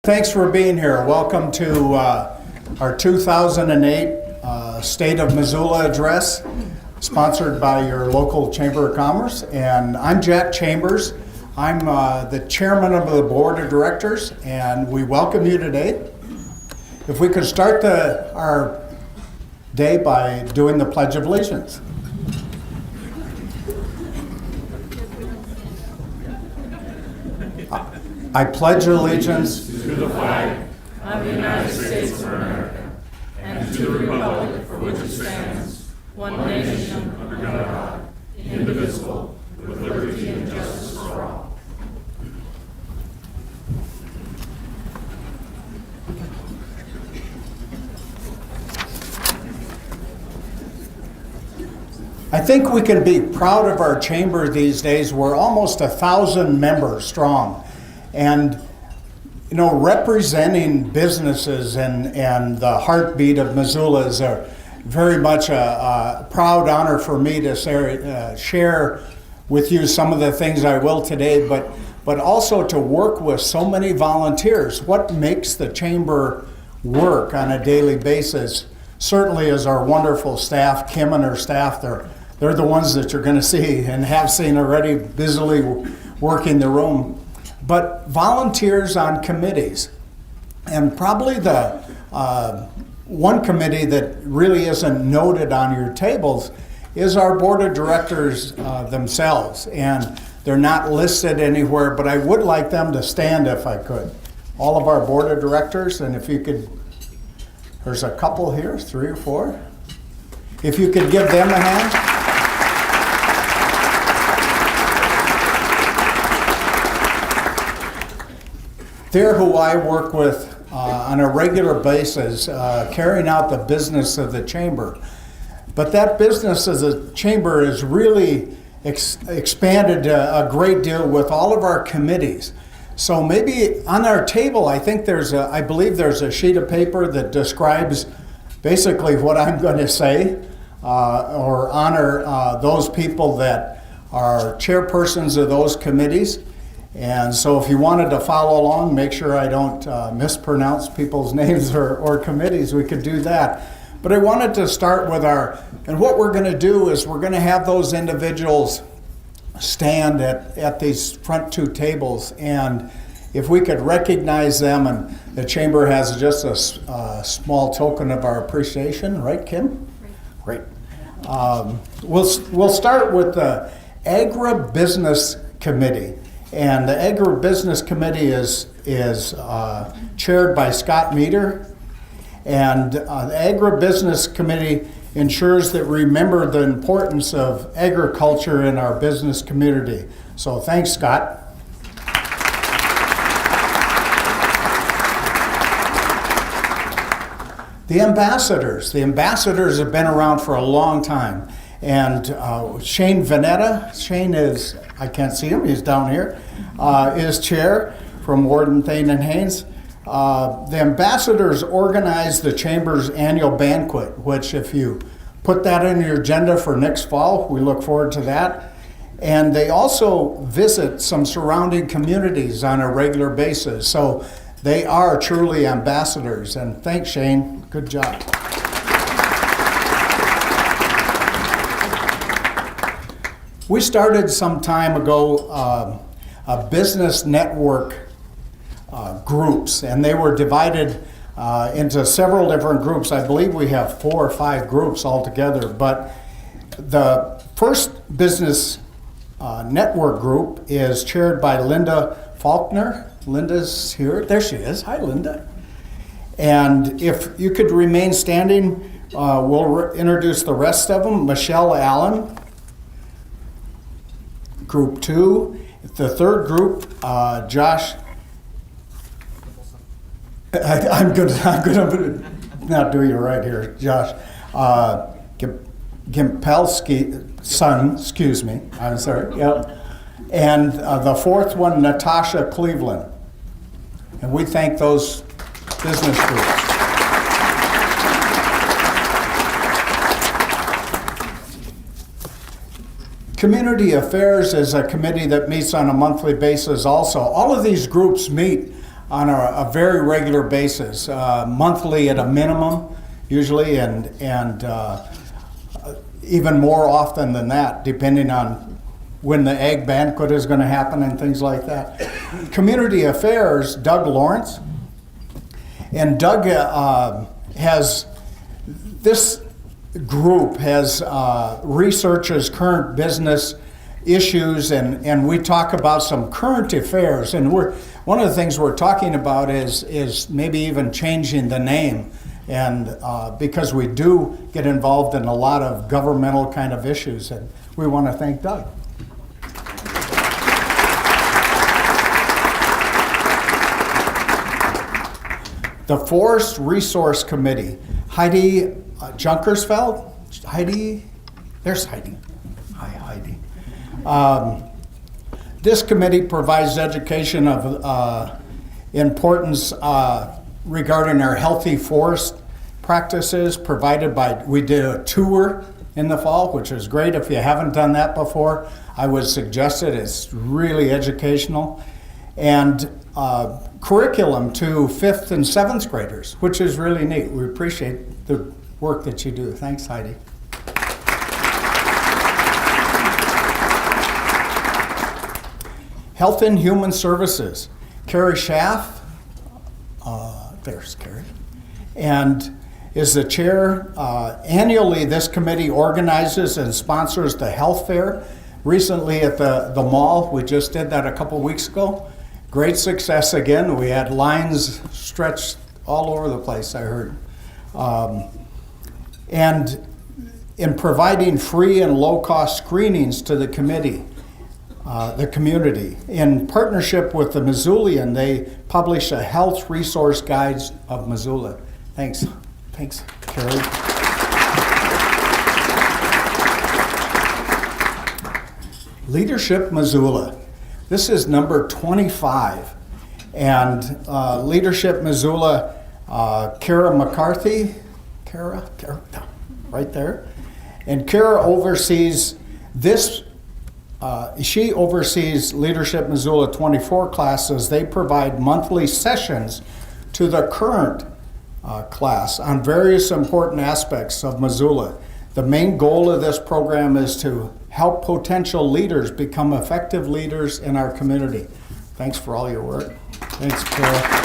Thanks for being here. Welcome to our 2008 State of Missoula address, sponsored by your local Chamber of Commerce. And I'm Jack Chambers. I'm the chairman of the board of directors, and we welcome you today. If we could start our day by doing the Pledge of Allegiance. I pledge allegiance to the flag of the United States of America and to the republic for which it stands, one nation under God, indivisible, with liberty and justice for all. I think we can be proud of our chamber these days. We're almost 1,000 members strong. And, you know, representing businesses and the heartbeat of Missoula is very much a proud honor for me to share with you some of the things I will today, but also to work with so many volunteers. What makes the chamber work on a daily basis certainly is our wonderful staff. Kim and her staff, they're the ones that you're going to see and have seen already busily working the room. But volunteers on committees, and probably the one committee that really isn't noted on your tables is our board of directors themselves. And they're not listed anywhere, but I would like them to stand if I could. All of our board of directors, and if you could, there's a couple here, 3 or 4. If you could give them a hand. They're who I work with on a regular basis, carrying out the business of the chamber. But that business of the chamber is really expanded a great deal with all of our committees. So maybe on our table, I believe there's a sheet of paper that describes basically what I'm going to say, or honor those people that are chairpersons of those committees. And so if you wanted to follow along, make sure I don't mispronounce people's names or committees, we could do that. But I wanted to start with and what we're going to do is we're going to have those individuals stand at these front 2 tables. And if we could recognize them, and the chamber has just a small token of our appreciation, right, Kim? Great. We'll start with the Agribusiness Committee. And the Agribusiness Committee is chaired by Scott Meter. And the Agribusiness Committee ensures that we remember the importance of agriculture in our business community. So thanks, Scott. The ambassadors have been around for a long time. And Shane Vanetta, Shane is, I can't see him, he's down here, is chair from Warden, Thane and Haynes. The ambassadors organize the chamber's annual banquet, which if you put that in your agenda for next fall, we look forward to that. And they also visit some surrounding communities on a regular basis. So they are truly ambassadors. And thanks, Shane. Good job. We started some time ago a business network groups, and they were divided into several different groups. I believe we have 4 or 5 groups altogether, but the first business network group is chaired by Linda Faulkner. Linda's here. There she is. Hi, Linda. And if you could remain standing, we'll introduce the rest of them. Michelle Allen. Group 2, the third group, Josh. I'm gonna not do you right here, Josh. Gimpelski son, excuse me. I'm sorry. Yep. And the fourth one, Natasha Cleveland. And we thank those business groups. Community Affairs is a committee that meets on a monthly basis also. All of these groups meet on a very regular basis, monthly at a minimum, usually, and even more often than that, depending on when the egg banquet is going to happen and things like that. Community Affairs, Doug Lawrence. And Doug this group researches current business issues, and we talk about some current affairs. And one of the things we're talking about is maybe even changing the name, and because we do get involved in a lot of governmental kind of issues, and we want to thank Doug. The Forest Resource Committee, Heidi Junkersfeld. Heidi, there's Heidi. Hi, Heidi. This committee provides education of importance regarding our healthy forest practices provided by, we did a tour in the fall, which is great. If you haven't done that before, I would suggest it. It's really educational. And curriculum to 5th and 7th graders, which is really neat. We appreciate the work that you do. Thanks, Heidi. Health and Human Services. Carrie Schaff, there's Carrie, and is the chair. Annually, this committee organizes and sponsors the health fair. Recently at the mall, we just did that a couple weeks ago. Great success again. We had lines stretched all over the place, I heard. And in providing free and low-cost screenings to the community. In partnership with the Missoulian, they publish a health resource guides of Missoula. Thanks, Carrie. Leadership Missoula. This is number 25. And Leadership Missoula, Kara McCarthy, Kara, right there. And Kara oversees this. She oversees Leadership Missoula 24 classes. They provide monthly sessions to the current class on various important aspects of Missoula. The main goal of this program is to help potential leaders become effective leaders in our community. Thanks for all your work. Thanks, Kara.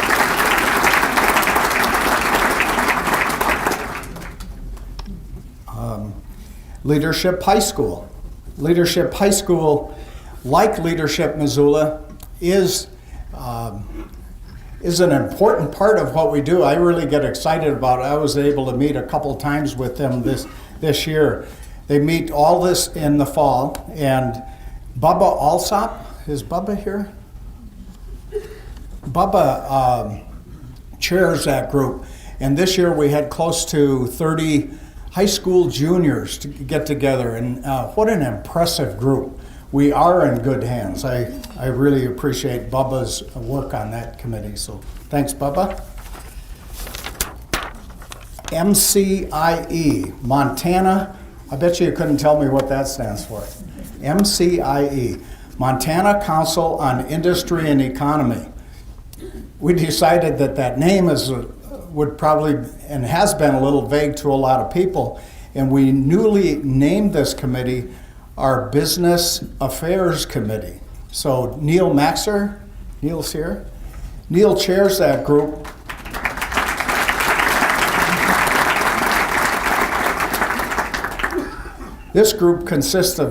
Leadership High School. Leadership High School, like Leadership Missoula, is an important part of what we do. I really get excited about it. I was able to meet a couple times with them this year. They meet all this in the fall, and Bubba Alsop, is Bubba here? Bubba chairs that group, and this year we had close to 30 high school juniors to get together, and what an impressive group. We are in good hands. I really appreciate Bubba's work on that committee, so thanks, Bubba. MCIE, Montana. I bet you couldn't tell me what that stands for. MCIE, Montana Council on Industry and Economy. We decided that name would probably and has been a little vague to a lot of people, and we newly named this committee our Business Affairs Committee. So Neil Maxer, Neil's here. Neil chairs that group. This group consists of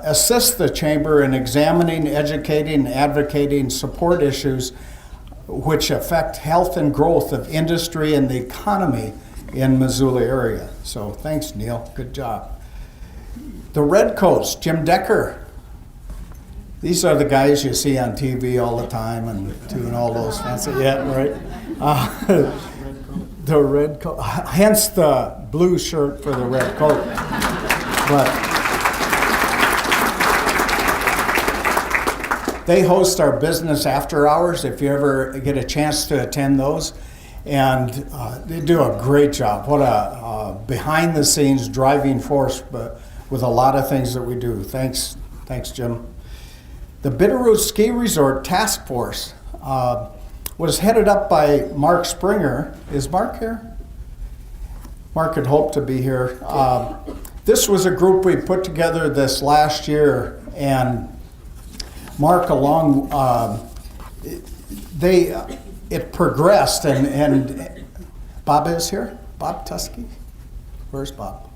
assists the chamber in examining, educating, advocating support issues which affect health and growth of industry and the economy in Missoula area. So thanks, Neil. Good job. The Redcoats, Jim Decker. These are the guys you see on TV all the time and doing all those fancy, right? The red coat, hence the blue shirt for the red coat. But they host our business after hours if you ever get a chance to attend those. And they do a great job. What a behind the scenes driving force, but with a lot of things that we do. was headed up by Mark Springer. Is Mark here? Mark had hoped to be here. This was a group we put together this last year, and Mark along, it progressed, and Bob is here? Bob Tusky? Where's Bob?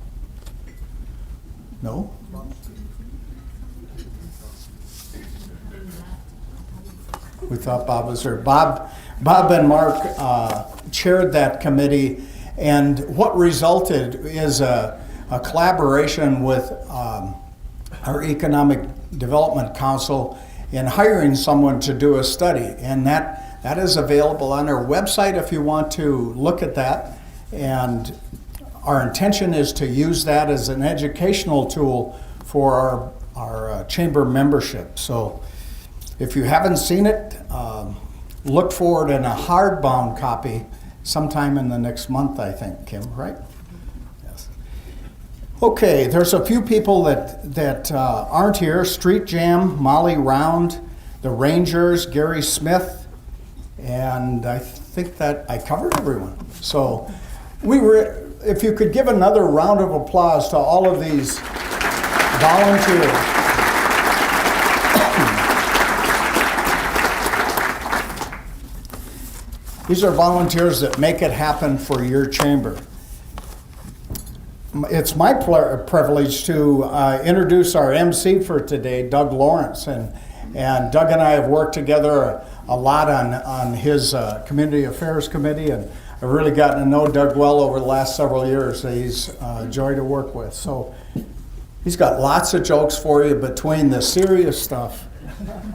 No? We thought Bob was there. Bob and Mark chaired that committee, and what resulted is a collaboration with our Economic Development Council in hiring someone to do a study, and that is available on our website if you want to look at that. And our intention is to use that as an educational tool for our chamber membership. So if you haven't seen it, look for it in a hardbound copy sometime in the next month, I think, Kim, right? Yes. Okay, there's a few people that aren't here. Street Jam, Molly Round, the Rangers, Gary Smith, and I think that I covered everyone. So if you could give another round of applause to all of these volunteers. These are volunteers that make it happen for your chamber. It's my privilege to introduce our MC for today, Doug Lawrence. And Doug and I have worked together a lot on his Community Affairs Committee, and I've really gotten to know Doug well over the last several years. He's a joy to work with. So he's got lots of jokes for you between the serious stuff,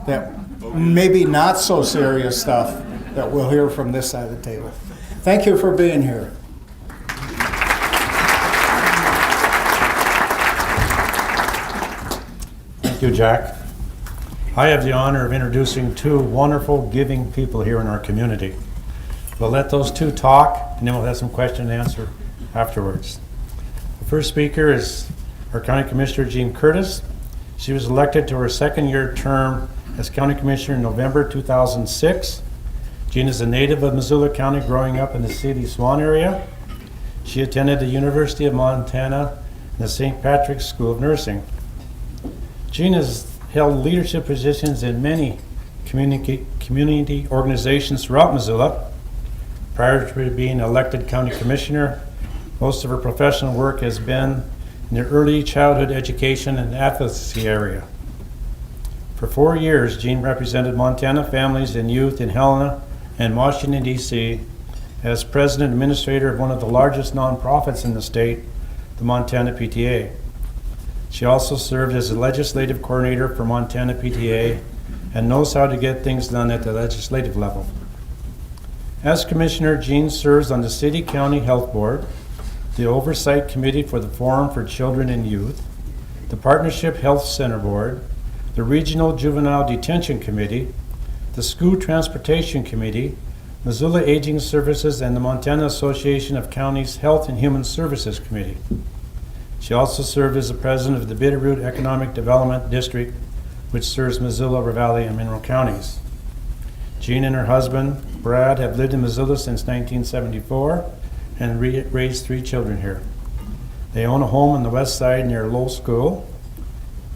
that maybe not so serious stuff, that we'll hear from this side of the table. Thank you for being here. Thank you, Jack. I have the honor of introducing two wonderful giving people here in our community. We'll let those two talk, and then we'll have some question and answer afterwards. The first speaker is our County Commissioner, Jean Curtis. She was elected to her second-year term as County Commissioner in November 2006. Jean is a native of Missoula County, growing up in the City Swan area. She attended the University of Montana and the St. Patrick's School of Nursing. Jean has held leadership positions in many community organizations throughout Missoula. Prior to being elected County Commissioner, most of her professional work has been in the early childhood education and advocacy area. For 4 years, Jean represented Montana families and youth in Helena and Washington, D.C. as president and administrator of one of the largest nonprofits in the state, the Montana PTA. She also served as a legislative coordinator for Montana PTA and knows how to get things done at the legislative level. As Commissioner, Jean serves on the City County Health Board, the Oversight Committee for the Forum for Children and Youth, the Partnership Health Center Board, the Regional Juvenile Detention Committee, the School Transportation Committee, Missoula Aging Services, and the Montana Association of Counties Health and Human Services Committee. She also served as the president of the Bitterroot Economic Development District, which serves Missoula, Ravalli, and Mineral counties. Jean and her husband, Brad, have lived in Missoula since 1974 and raised 3 children here. They own a home on the west side near Lowell School.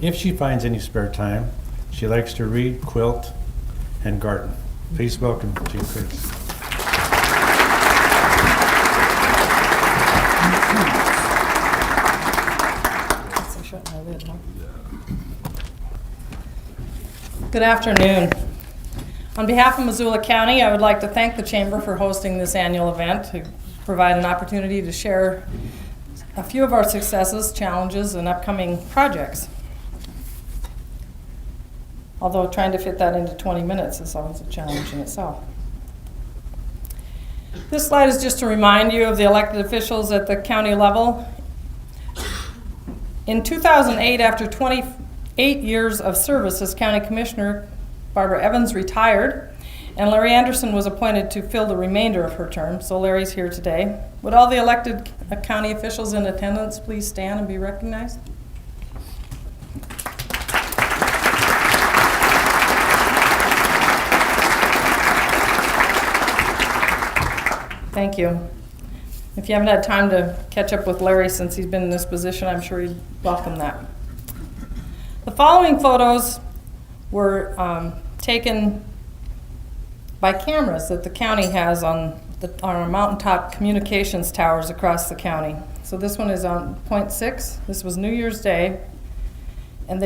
If she finds any spare time, she likes to read, quilt, and garden. Please welcome Jean Curtis. Good afternoon. On behalf of Missoula County, I would like to thank the Chamber for hosting this annual event to provide an opportunity to share a few of our successes, challenges, and upcoming projects. Although trying to fit that into 20 minutes is always a challenge in itself. This slide is just to remind you of the elected officials at the county level. In 2008, after 28 years of service as county commissioner, Barbara Evans retired, and Larry Anderson was appointed to fill the remainder of her term. So Larry's here today. Would all the elected county officials in attendance please stand and be recognized? Thank you. If you haven't had time to catch up with Larry since he's been in this position, I'm sure he'd welcome that. The following photos were taken by cameras that the county has on our mountaintop communications towers across the county. So this one is on point 6. This was New Year's Day, and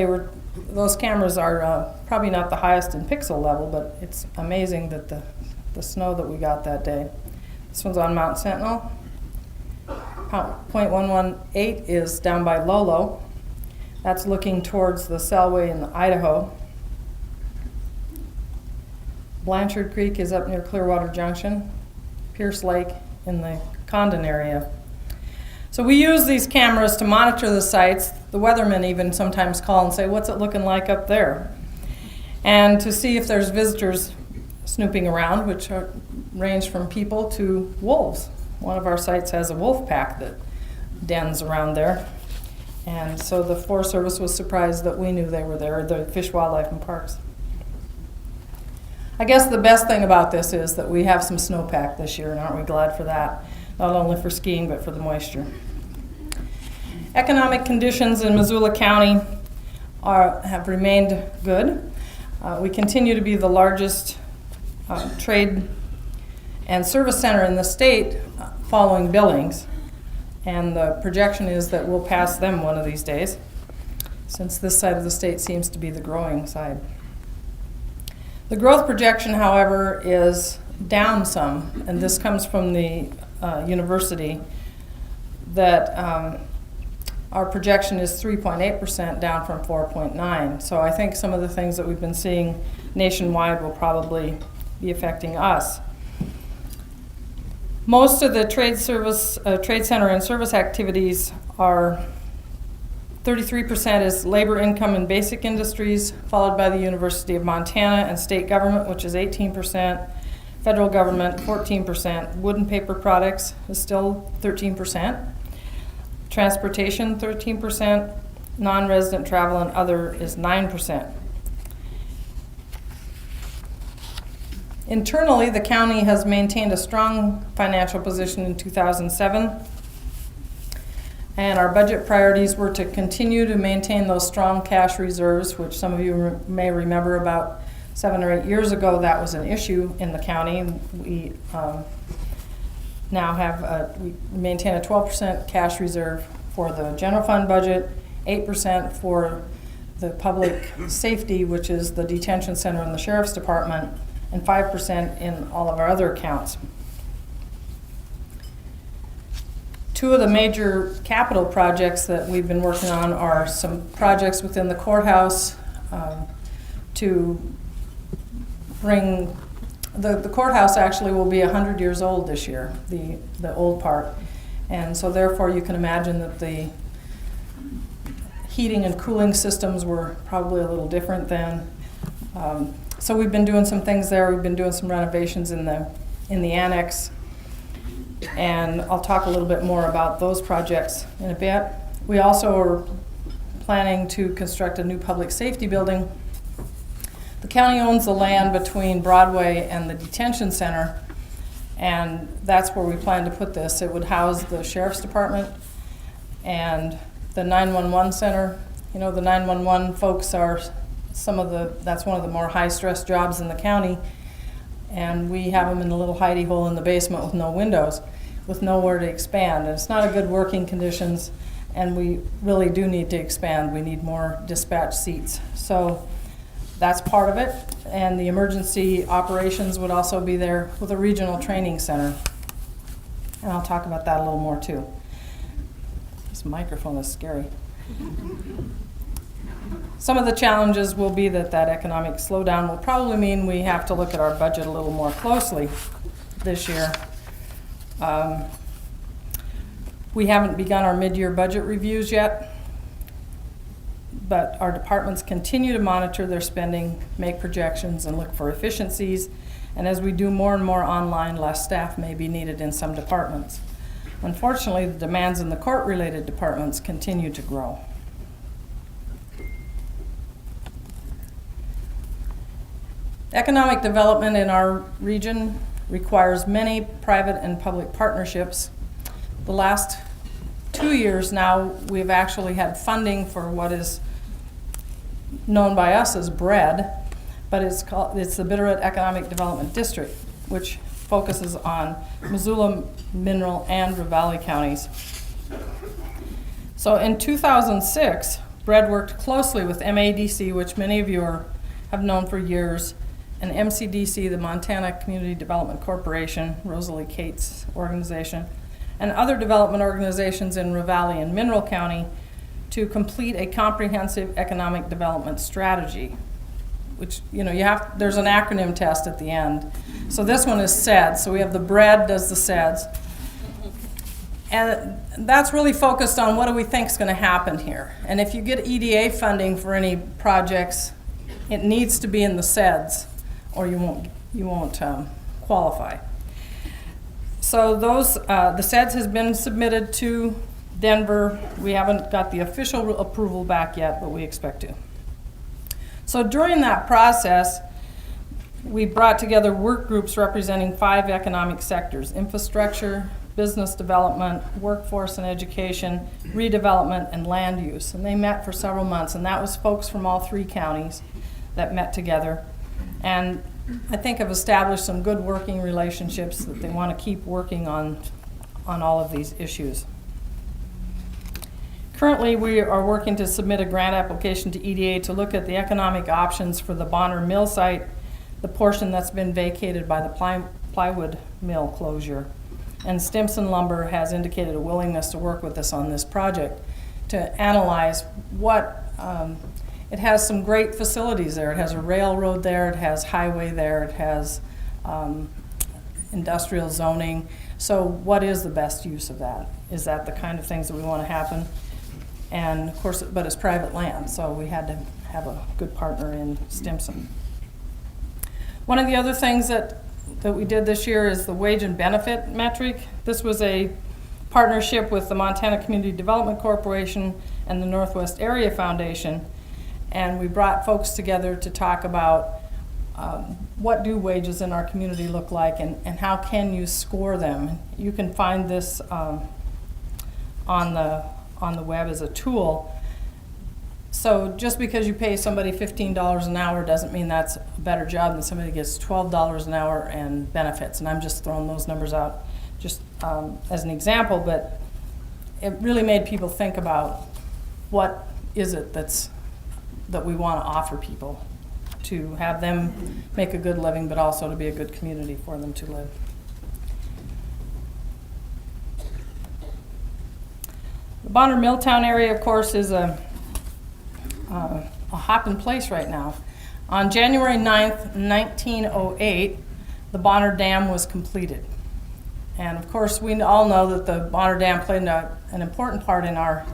those cameras are probably not the highest in pixel level, but it's amazing that the snow that we got that day. This one's on Mount Sentinel. Point 118 is down by Lolo. That's looking towards the Selway in Idaho. Blanchard Creek is up near Clearwater Junction. Pierce Lake in the Condon area. So we use these cameras to monitor the sites. The weathermen even sometimes call and say, what's it looking like up there? And to see if there's visitors snooping around, which range from people to wolves. One of our sites has a wolf pack that dens around there. And so the Forest Service was surprised that we knew they were there, the Fish, Wildlife, and Parks. I guess the best thing about this is that we have some snowpack this year, and aren't we glad for that? Not only for skiing, but for the moisture. Economic conditions in Missoula County have remained good. We continue to be the largest trade and service center in the state following Billings, and the projection is that we'll pass them one of these days, since this side of the state seems to be the growing side. The growth projection, however, is down some, and this comes from the university, that our projection is 3.8% down from 4.9. So I think some of the things that we've been seeing nationwide will probably be affecting us. Most of the trade center and service activities are 33% is labor, income, and basic industries, followed by the University of Montana and state government, which is 18%, federal government, 14%, wood and paper products is still 13%, transportation, 13%, non-resident travel and other is 9%. Internally, the county has maintained a strong financial position in 2007. And our budget priorities were to continue to maintain those strong cash reserves, which some of you may remember about 7 or 8 years ago, that was an issue in the county. We now have, we maintain a 12% cash reserve for the general fund budget, 8% for the public safety, which is the detention center and the sheriff's department, and 5% in all of our other accounts. Two of the major capital projects that we've been working on are some projects within the courthouse to bring, the courthouse actually will be 100 years old this year, the old part. And so therefore you can imagine that the heating and cooling systems were probably a little different then. So we've been doing some things there. We've been doing some renovations in the annex. And I'll talk a little bit more about those projects in a bit. We also are planning to construct a new public safety building. The county owns the land between Broadway and the detention center, and that's where we plan to put this. It would house the sheriff's department and the 911 center. You know, the 911 folks are that's one of the more high-stress jobs in the county, and we have them in a little hidey hole in the basement with no windows, with nowhere to expand. And it's not a good working conditions, and we really do need to expand. We need more dispatch seats. So that's part of it. And the emergency operations would also be there with a regional training center. And I'll talk about that a little more too. This microphone is scary. Some of the challenges will be that economic slowdown will probably mean we have to look at our budget a little more closely this year. We haven't begun our mid-year budget reviews yet, but our departments continue to monitor their spending, make projections, and look for efficiencies. And as we do more and more online, less staff may be needed in some departments. Unfortunately, the demands in the court-related departments continue to grow. Economic development in our region requires many private and public partnerships. The last 2 years now, we've actually had funding for what is known by us as BRED, but it's the Bitterroot Economic Development District, which focuses on Missoula, Mineral, and Ravalli counties. So in 2006, BRED worked closely with MADC, which many of you have known for years, and MCDC, the Montana Community Development Corporation, Rosalie Cates' organization, and other development organizations in Ravalli and Mineral County to complete a comprehensive economic development strategy, which, there's an acronym test at the end. So this one is SEDS. So we have the BRED does the SEDS. And that's really focused on what do we think is going to happen here. And if you get EDA funding for any projects, it needs to be in the SEDS or you won't qualify. So the SEDS has been submitted to Denver. We haven't got the official approval back yet, but we expect to. So during that process, we brought together work groups representing 5 economic sectors: infrastructure, business development, workforce and education, redevelopment, and land use. And they met for several months, and that was folks from all 3 counties that met together. And I think have established some good working relationships that they want to keep working on all of these issues. Currently, we are working to submit a grant application to EDA to look at the economic options for the Bonner Mill site, the portion that's been vacated by the plywood mill closure. And Stimson Lumber has indicated a willingness to work with us on this project to analyze what, it has some great facilities there. It has a railroad there, it has highway there, it has industrial zoning. So what is the best use of that? Is that the kind of things that we want to happen? And of course, but it's private land, so we had to have a good partner in Stimson. One of the other things that we did this year is the wage and benefit metric. This was a partnership with the Montana Community Development Corporation and the Northwest Area Foundation, and we brought folks together to talk about what do wages in our community look like and how can you score them. You can find this on the web as a tool. So just because you pay somebody $15 an hour doesn't mean that's a better job than somebody who gets $12 an hour and benefits. And I'm just throwing those numbers out just as an example, but it really made people think about what is it that we want to offer people to have them make a good living, but also to be a good community for them to live. The Bonner Milltown area, of course, is a hopping place right now. On January 9th, 1908, the Bonner Dam was completed. And of course, we all know that the Bonner Dam played an important part in our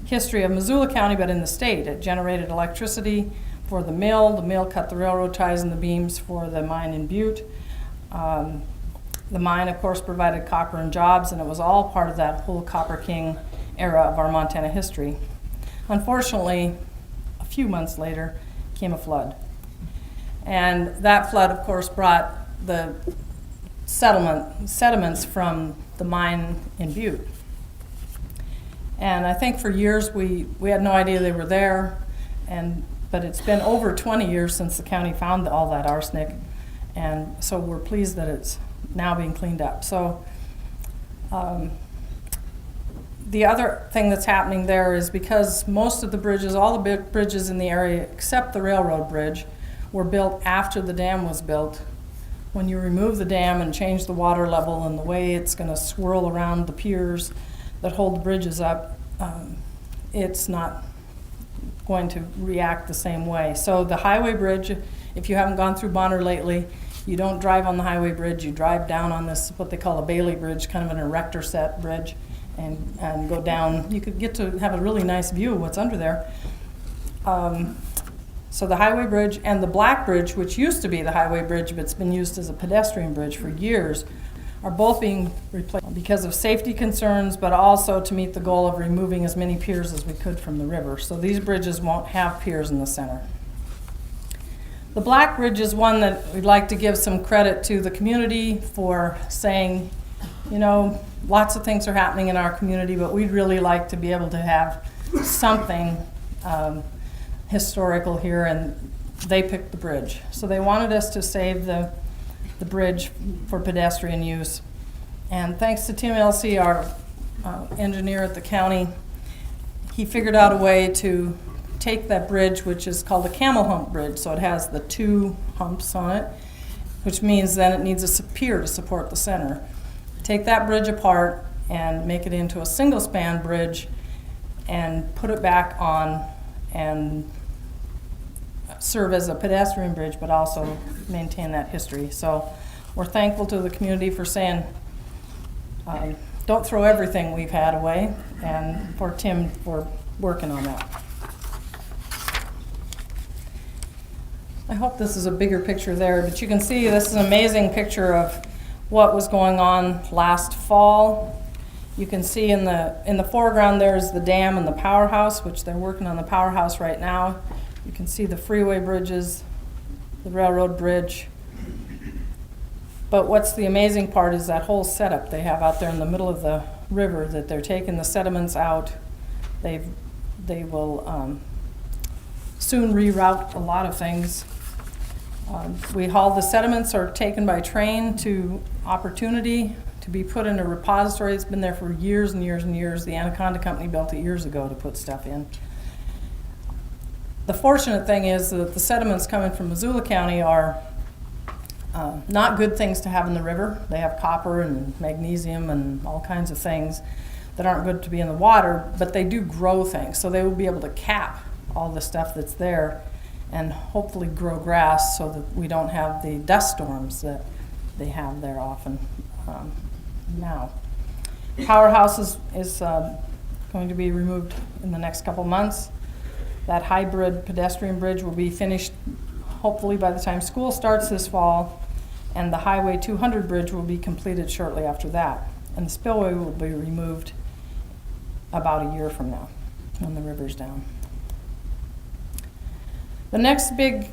history of Missoula County, but in the state. It generated electricity for the mill cut the railroad ties and the beams for the mine in Butte. The mine, of course, provided copper and jobs, and it was all part of that whole Copper King era of our Montana history. Unfortunately, a few months later came a flood. And that flood, of course, brought the sediments from the mine in Butte. And I think for years we had no idea they were there, but it's been over 20 years since the county found all that arsenic, and so we're pleased that it's now being cleaned up. So the other thing that's happening there is because most of the bridges, all the big bridges in the area except the railroad bridge, were built after the dam was built. When you remove the dam and change the water level and the way it's going to swirl around the piers that hold the bridges up, it's not going to react the same way. So the highway bridge, if you haven't gone through Bonner lately, you don't drive on the highway bridge, you drive down on this, what they call a Bailey Bridge, kind of an erector set bridge, and go down. You could get to have a really nice view of what's under there. So the highway bridge and the Black Bridge, which used to be the highway bridge but it's been used as a pedestrian bridge for years, are both being replaced because of safety concerns, but also to meet the goal of removing as many piers as we could from the river. So these bridges won't have piers in the center. The Black Bridge is one that we'd like to give some credit to the community for saying, you know, lots of things are happening in our community, but we'd really like to be able to have something historical here, and they picked the bridge. So they wanted us to save the bridge for pedestrian use. And thanks to Tim Elsey, our engineer at the county, he figured out a way to take that bridge, which is called a camel hump bridge, so it has the 2 humps on it, which means then it needs a pier to support the center. Take that bridge apart and make it into a single span bridge and put it back on and serve as a pedestrian bridge, but also maintain that history. So we're thankful to the community for saying, don't throw everything we've had away, and for Tim for working on that. I hope this is a bigger picture there, but you can see this is an amazing picture of what was going on last fall. You can see in the foreground there's the dam and the powerhouse, which they're working on the powerhouse right now. You can see the freeway bridges, the railroad bridge. But what's the amazing part is that whole setup they have out there in the middle of the river, that they're taking the sediments out. They will soon reroute a lot of things. We haul the sediments are taken by train to Opportunity to be put in a repository. It's been there for years and years and years. The Anaconda Company built it years ago to put stuff in. The fortunate thing is that the sediments coming from Missoula County are not good things to have in the river. They have copper and magnesium and all kinds of things that aren't good to be in the water, but they do grow things. So they will be able to cap all the stuff that's there and hopefully grow grass so that we don't have the dust storms that they have there often now. Powerhouse is going to be removed in the next couple months. That hybrid pedestrian bridge will be finished hopefully by the time school starts this fall, and the Highway 200 bridge will be completed shortly after that. And the spillway will be removed about a year from now when the river's down. The next big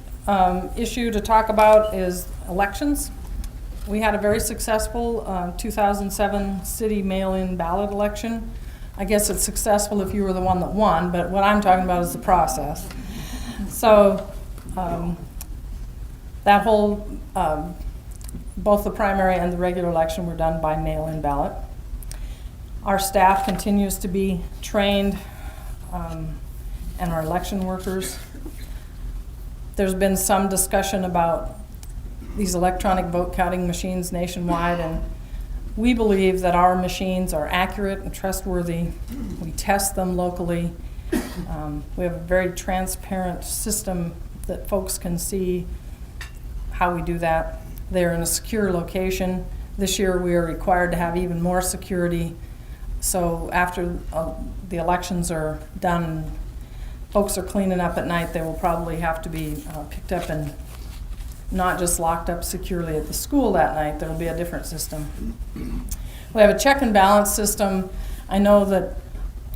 issue to talk about is elections. We had a very successful 2007 city mail-in ballot election. I guess it's successful if you were the one that won, but what I'm talking about is the process. So that whole, both the primary and the regular election were done by mail-in ballot. Our staff continues to be trained, and our election workers. There's been some discussion about these electronic vote counting machines nationwide, and we believe that our machines are accurate and trustworthy. We test them locally. We have a very transparent system that folks can see how we do that. They're in a secure location. This year we are required to have even more security. So after the elections are done, folks are cleaning up at night, they will probably have to be picked up and not just locked up securely at the school that night. There will be a different system. We have a check and balance system. I know that,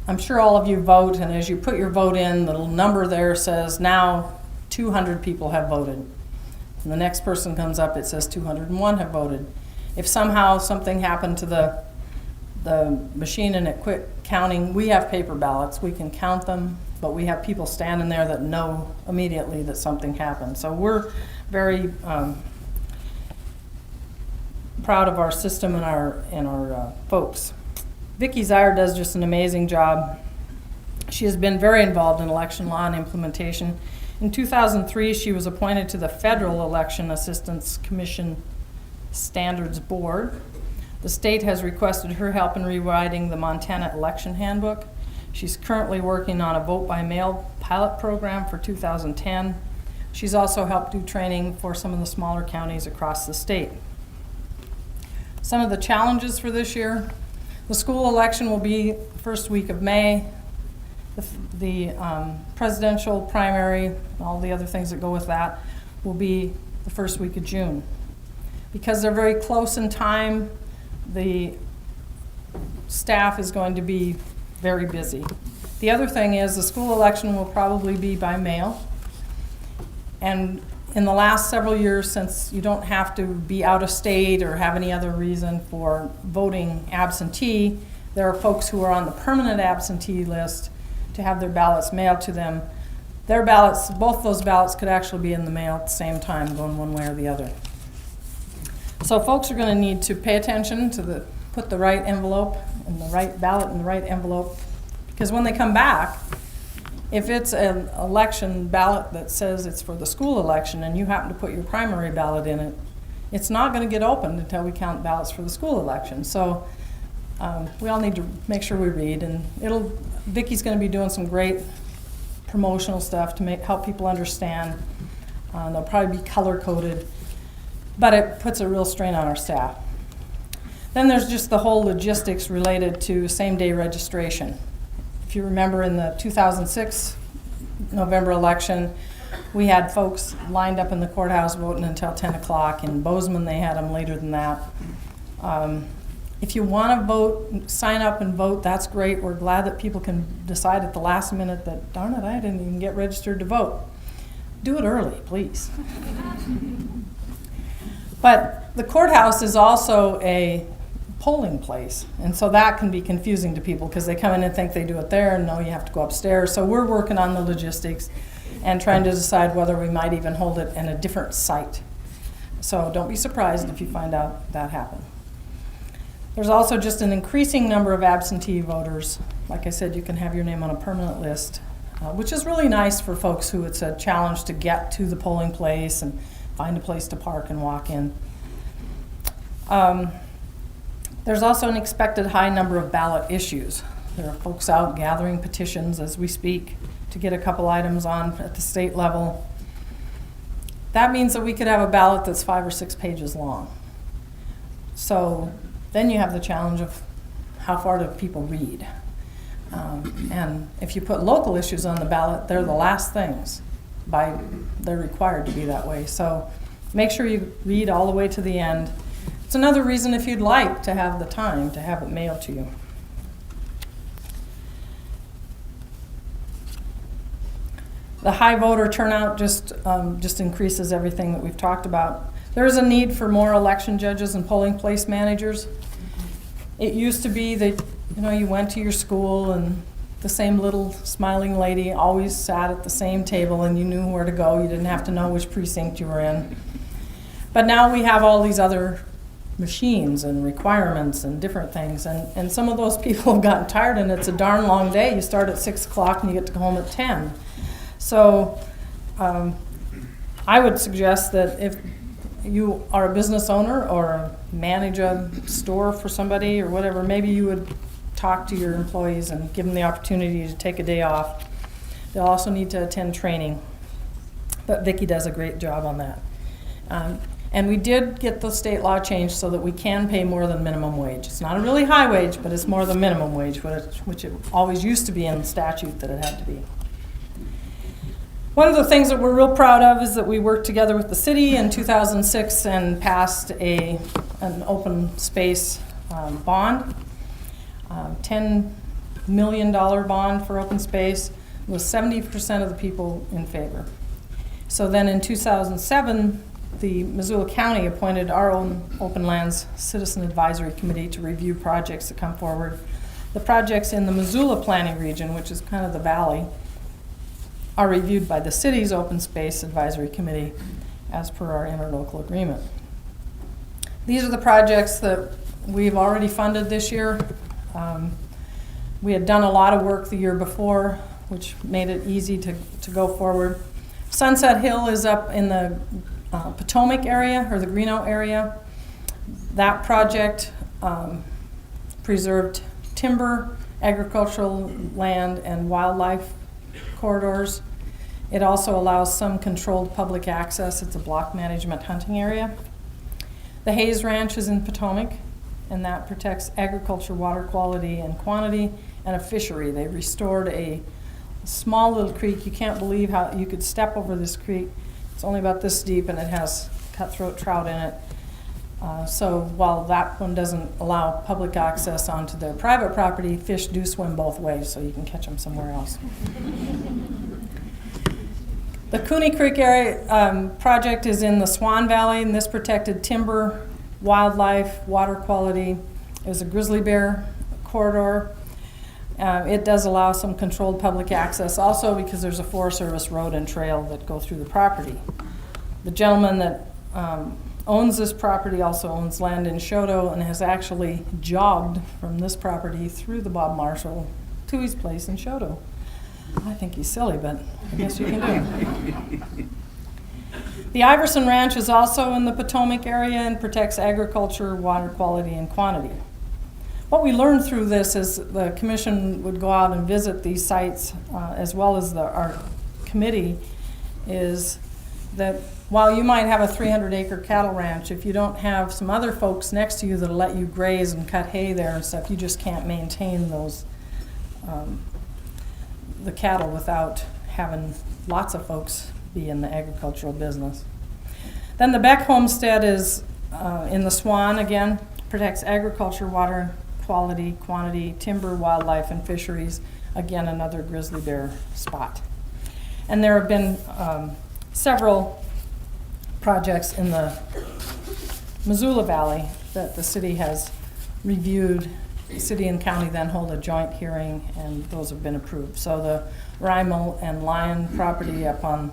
I'm sure all of you vote, and as you put your vote in, the little number there says now 200 people have voted. And the next person comes up, it says 201 have voted. If somehow something happened to the machine and it quit counting, we have paper ballots. We can count them, but we have people standing there that know immediately that something happened. So we're very proud of our system and our folks. Vicki Zier does just an amazing job. She has been very involved in election law and implementation. In 2003, she was appointed to the Federal Election Assistance Commission Standards Board. The state has requested her help in rewriting the Montana Election Handbook. She's currently working on a vote-by-mail pilot program for 2010. She's also helped do training for some of the smaller counties across the state. Some of the challenges for this year: the school election will be the first week of May. The presidential primary and all the other things that go with that will be the first week of June. Because they're very close in time, the staff is going to be very busy. The other thing is the school election will probably be by mail. And In the last several years, since you don't have to be out of state or have any other reason for voting absentee, there are folks who are on the permanent absentee list to have their ballots mailed to them. Their ballots, both those ballots could actually be in the mail at the same time, going one way or the other. So folks are going to need to pay attention to put the right envelope and the right ballot in the right envelope, because when they come back, if it's an election ballot that says it's for the school election and you happen to put your primary ballot in it, it's not going to get opened until we count ballots for the school election. So we all need to make sure we read, and Vicki's going to be doing some great promotional stuff to help people understand. They'll probably be color coded, but it puts a real strain on our staff. Then there's just the whole logistics related to same-day registration. If you remember in the 2006 November election, we had folks lined up in the courthouse voting until 10 o'clock. In Bozeman, they had them later than that. If you want to vote, sign up and vote, that's great. We're glad that people can decide at the last minute that, darn it, I didn't even get registered to vote. Do it early, please. But the courthouse is also a polling place, and so that can be confusing to people because they come in and think they do it there, and no, you have to go upstairs. So we're working on the logistics and trying to decide whether we might even hold it in a different site. So don't be surprised if you find out that happened. There's also just an increasing number of absentee voters. Like I said, you can have your name on a permanent list, which is really nice for folks who it's a challenge to get to the polling place and find a place to park and walk in. There's also an expected high number of ballot issues. There are folks out gathering petitions as we speak to get a couple items on at the state level. That means that we could have a ballot that's 5 or 6 pages long. So then you have the challenge of how far do people read? And if you put local issues on the ballot, they're the last things. They're required to be that way. So make sure you read all the way to the end. It's another reason, if you'd like to have the time, to have it mailed to you. The high voter turnout just increases everything that we've talked about. There is a need for more election judges and polling place managers. It used to be that you went to your school and the same little smiling lady always sat at the same table and you knew where to go. You didn't have to know which precinct you were in. But now we have all these other machines and requirements and different things, and some of those people have gotten tired, and it's a darn long day. You start at 6 o'clock and you get to go home at 10. So I would suggest that if you are a business owner or manage a store for somebody or whatever, maybe you would talk to your employees and give them the opportunity to take a day off. They'll also need to attend training, but Vicki does a great job on that. And we did get the state law changed so that we can pay more than minimum wage. It's not a really high wage, but it's more than minimum wage, which it always used to be in the statute that it had to be. One of the things that we're real proud of is that we worked together with the city in 2006 and passed an open space bond, $10 million bond for open space, with 70% of the people in favor. So then in 2007, the Missoula County appointed our own Open Lands Citizen Advisory Committee to review projects that come forward. The projects in the Missoula planning region, which is kind of the valley, are reviewed by the city's Open Space Advisory Committee as per our interlocal agreement. These are the projects that we've already funded this year. We had done a lot of work the year before, which made it easy to go forward. Sunset Hill is up in the Potomac area, or the Greeno area. That project preserved timber, agricultural land, and wildlife corridors. It also allows some controlled public access. It's a block management hunting area. The Hayes Ranch is in Potomac, and that protects agriculture, water quality and quantity, and a fishery. They restored a small little creek. You can't believe how you could step over this creek. It's only about this deep, and it has cutthroat trout in it. So while that one doesn't allow public access onto their private property, fish do swim both ways, so you can catch them somewhere else. The Cooney Creek area project is in the Swan Valley, and this protected timber, wildlife, water quality. It was a grizzly bear corridor. It does allow some controlled public access also because there's a Forest Service road and trail that go through the property. The gentleman that owns this property also owns land in Shoto and has actually jogged from this property through the Bob Marshall to his place in Shoto. I think he's silly, but I guess you can do it. The Iverson Ranch is also in the Potomac area and protects agriculture, water quality, and quantity. What we learned through this is the commission would go out and visit these sites as well as our committee, is that while you might have a 300-acre cattle ranch, if you don't have some other folks next to you that'll let you graze and cut hay there and stuff, you just can't maintain those the cattle without having lots of folks be in the agricultural business. Then the Beck Homestead is in the Swan, again, protects agriculture, water quality, quantity, timber, wildlife, and fisheries. Again, another grizzly bear spot. And there have been several projects in the Missoula Valley that the city has reviewed. The city and county then hold a joint hearing, and those have been approved. So the Rymal and Lyon property up on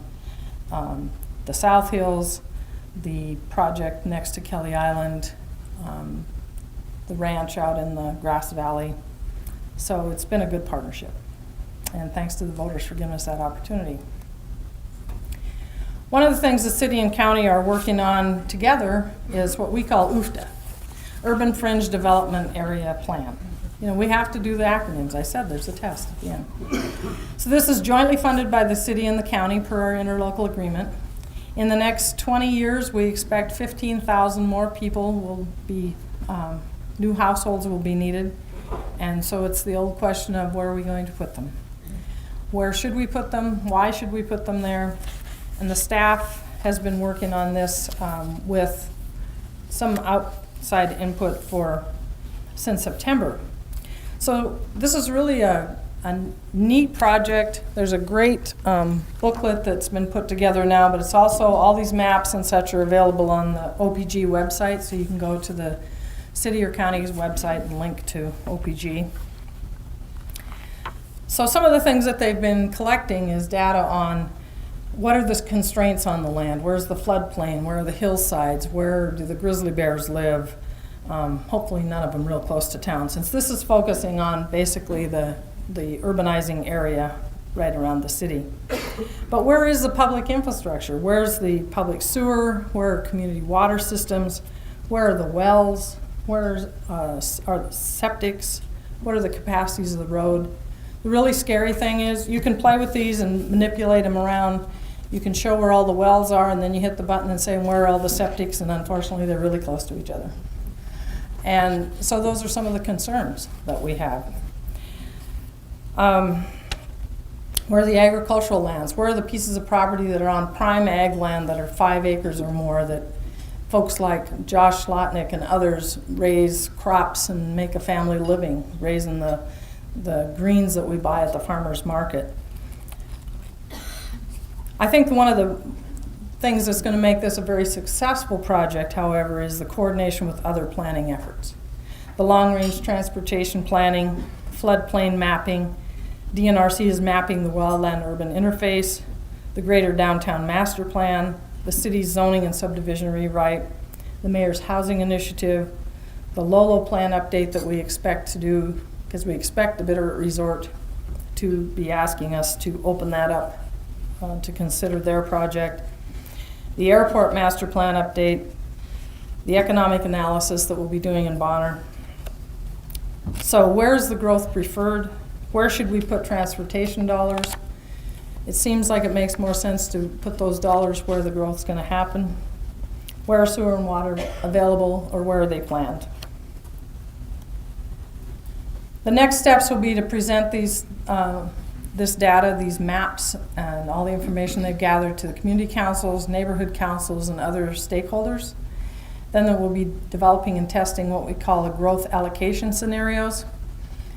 the South Hills, the project next to Kelly Island, the ranch out in the Grass Valley. So it's been a good partnership. And thanks to the voters for giving us that opportunity. One of the things the city and county are working on together is what we call UFTA, Urban Fringe Development Area Plan. You know, we have to do the acronyms. I said there's a test at the end. So this is jointly funded by the city and the county per our interlocal agreement. In the next 20 years, we expect 15,000 more people will be, new households will be needed. And so it's the old question of where are we going to put them? Where should we put them? Why should we put them there? And the staff has been working on this with some outside input since September. So this is really a neat project. There's a great booklet that's been put together now, but it's also all these maps and such are available on the OPG website, so you can go to the city or county's website and link to OPG. So some of the things that they've been collecting is data on what are the constraints on the land, where's the floodplain, where are the hillsides, where do the grizzly bears live, hopefully none of them real close to town, since this is focusing on basically the urbanizing area right around the city. But where is the public infrastructure? Where's the public sewer? Where are community water systems? Where are the wells? Where are the septics? What are the capacities of the road? The really scary thing is you can play with these and manipulate them around. You can show where all the wells are, and then you hit the button and say where are all the septics, and unfortunately they're really close to each other. And so those are some of the concerns that we have. Where are the agricultural lands? Where are the pieces of property that are on prime ag land that are 5 acres or more that folks like Josh Slotnick and others raise crops and make a family living, raising the greens that we buy at the farmer's market? I think one of the things that's going to make this a very successful project, however, is the coordination with other planning efforts. The long-range transportation planning, floodplain mapping, DNRC is mapping the wildland-urban interface, the greater downtown master plan, the city's zoning and subdivision rewrite, the mayor's housing initiative, the Lolo plan update that we expect to do, because we expect the Bitterroot Resort to be asking us to open that up to consider their project, the airport master plan update, the economic analysis that we'll be doing in Bonner. So where's the growth preferred? Where should we put transportation dollars? It seems like it makes more sense to put those dollars where the growth's going to happen. Where are sewer and water available, or where are they planned? The next steps will be to present these, this data, these maps, and all the information they've gathered to the community councils, neighborhood councils, and other stakeholders. Then we'll be developing and testing what we call a growth allocation scenarios.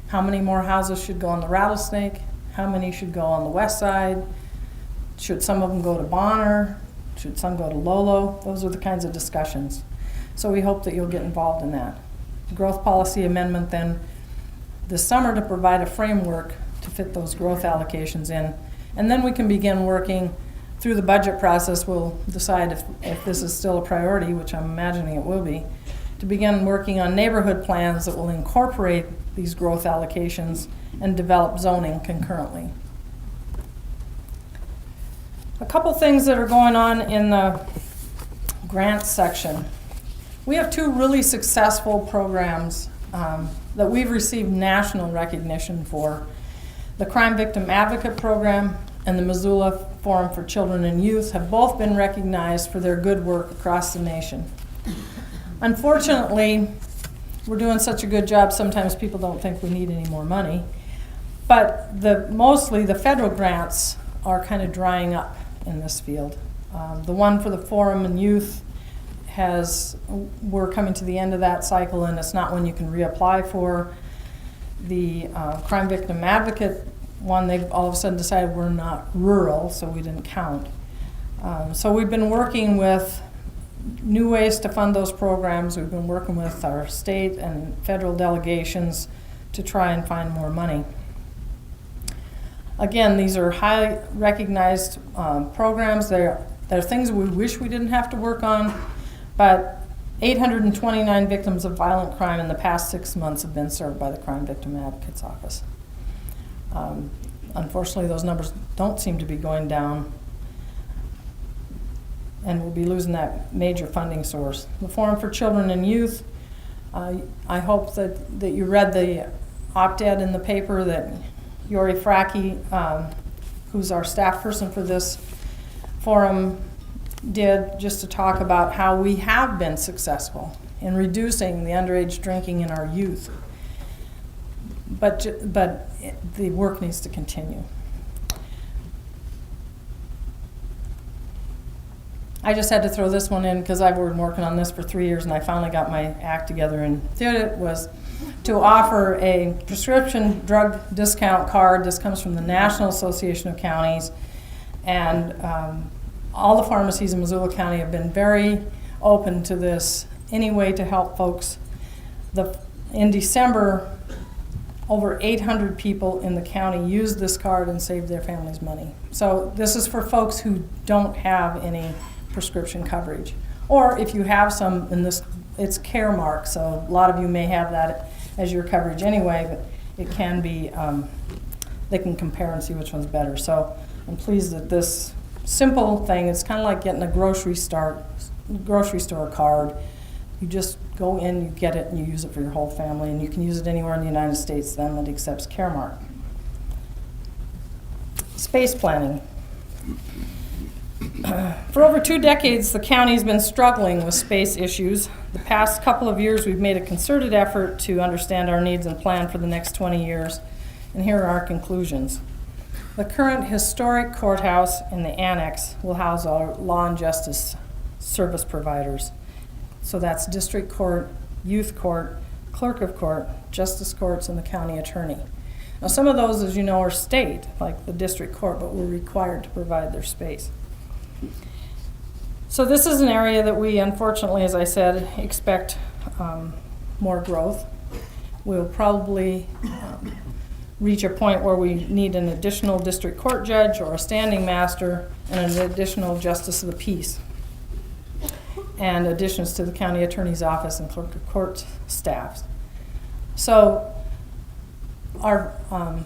How many more houses should go on the Rattlesnake? How many should go on the west side? Should some of them go to Bonner? Should some go to Lolo? Those are the kinds of discussions. So we hope that you'll get involved in that. Growth policy amendment then this summer to provide a framework to fit those growth allocations in. And then we can begin working through the budget process. We'll decide if this is still a priority, which I'm imagining it will be, to begin working on neighborhood plans that will incorporate these growth allocations and develop zoning concurrently. A couple things that are going on in the grants section. We have two really successful programs that we've received national recognition for. The Crime Victim Advocate Program and the Missoula Forum for Children and Youth have both been recognized for their good work across the nation. Unfortunately, we're doing such a good job, sometimes people don't think we need any more money, but mostly the federal grants are kind of drying up in this field. The one for the Forum and Youth we're coming to the end of that cycle, and it's not one you can reapply for. The Crime Victim Advocate one, they've all of a sudden decided we're not rural, so we didn't count. So we've been working with new ways to fund those programs. We've been working with our state and federal delegations to try and find more money. Again, these are highly recognized programs. They're things we wish we didn't have to work on, but 829 victims of violent crime in the past 6 months have been served by the Crime Victim Advocate's Office. Unfortunately, those numbers don't seem to be going down, and we'll be losing that major funding source. The Forum for Children and Youth, I hope that you read the op-ed in the paper that Yori Fracke, who's our staff person for this forum, did, just to talk about how we have been successful in reducing the underage drinking in our youth. But the work needs to continue. I just had to throw this one in because I've been working on this for 3 years and I finally got my act together and did it, was to offer a prescription drug discount card. This comes from the National Association of Counties, and all the pharmacies in Missoula County have been very open to this, any way to help folks. In December, over 800 people in the county used this card and saved their families money. So this is for folks who don't have any prescription coverage. Or if you have some, it's Caremark, so a lot of you may have that as your coverage anyway, but it can be, they can compare and see which one's better. So I'm pleased that this simple thing, it's kind of like getting a grocery store card. You just go in, you get it, and you use it for your whole family, and you can use it anywhere in the United States then that accepts Caremark. Space planning. For over 2 decades, the county's been struggling with space issues. The past couple of years, we've made a concerted effort to understand our needs and plan for the next 20 years, and here are our conclusions. The current historic courthouse in the annex will house our law and justice service providers. So that's district court, youth court, clerk of court, justice courts, and the county attorney. Now some of those, as you know, are state, like the district court, but we're required to provide their space. So this is an area that we, unfortunately, as I said, expect more growth. We'll probably reach a point where we need an additional district court judge or a standing master and an additional justice of the peace, and additions to the county attorney's office and clerk of court staffs. So our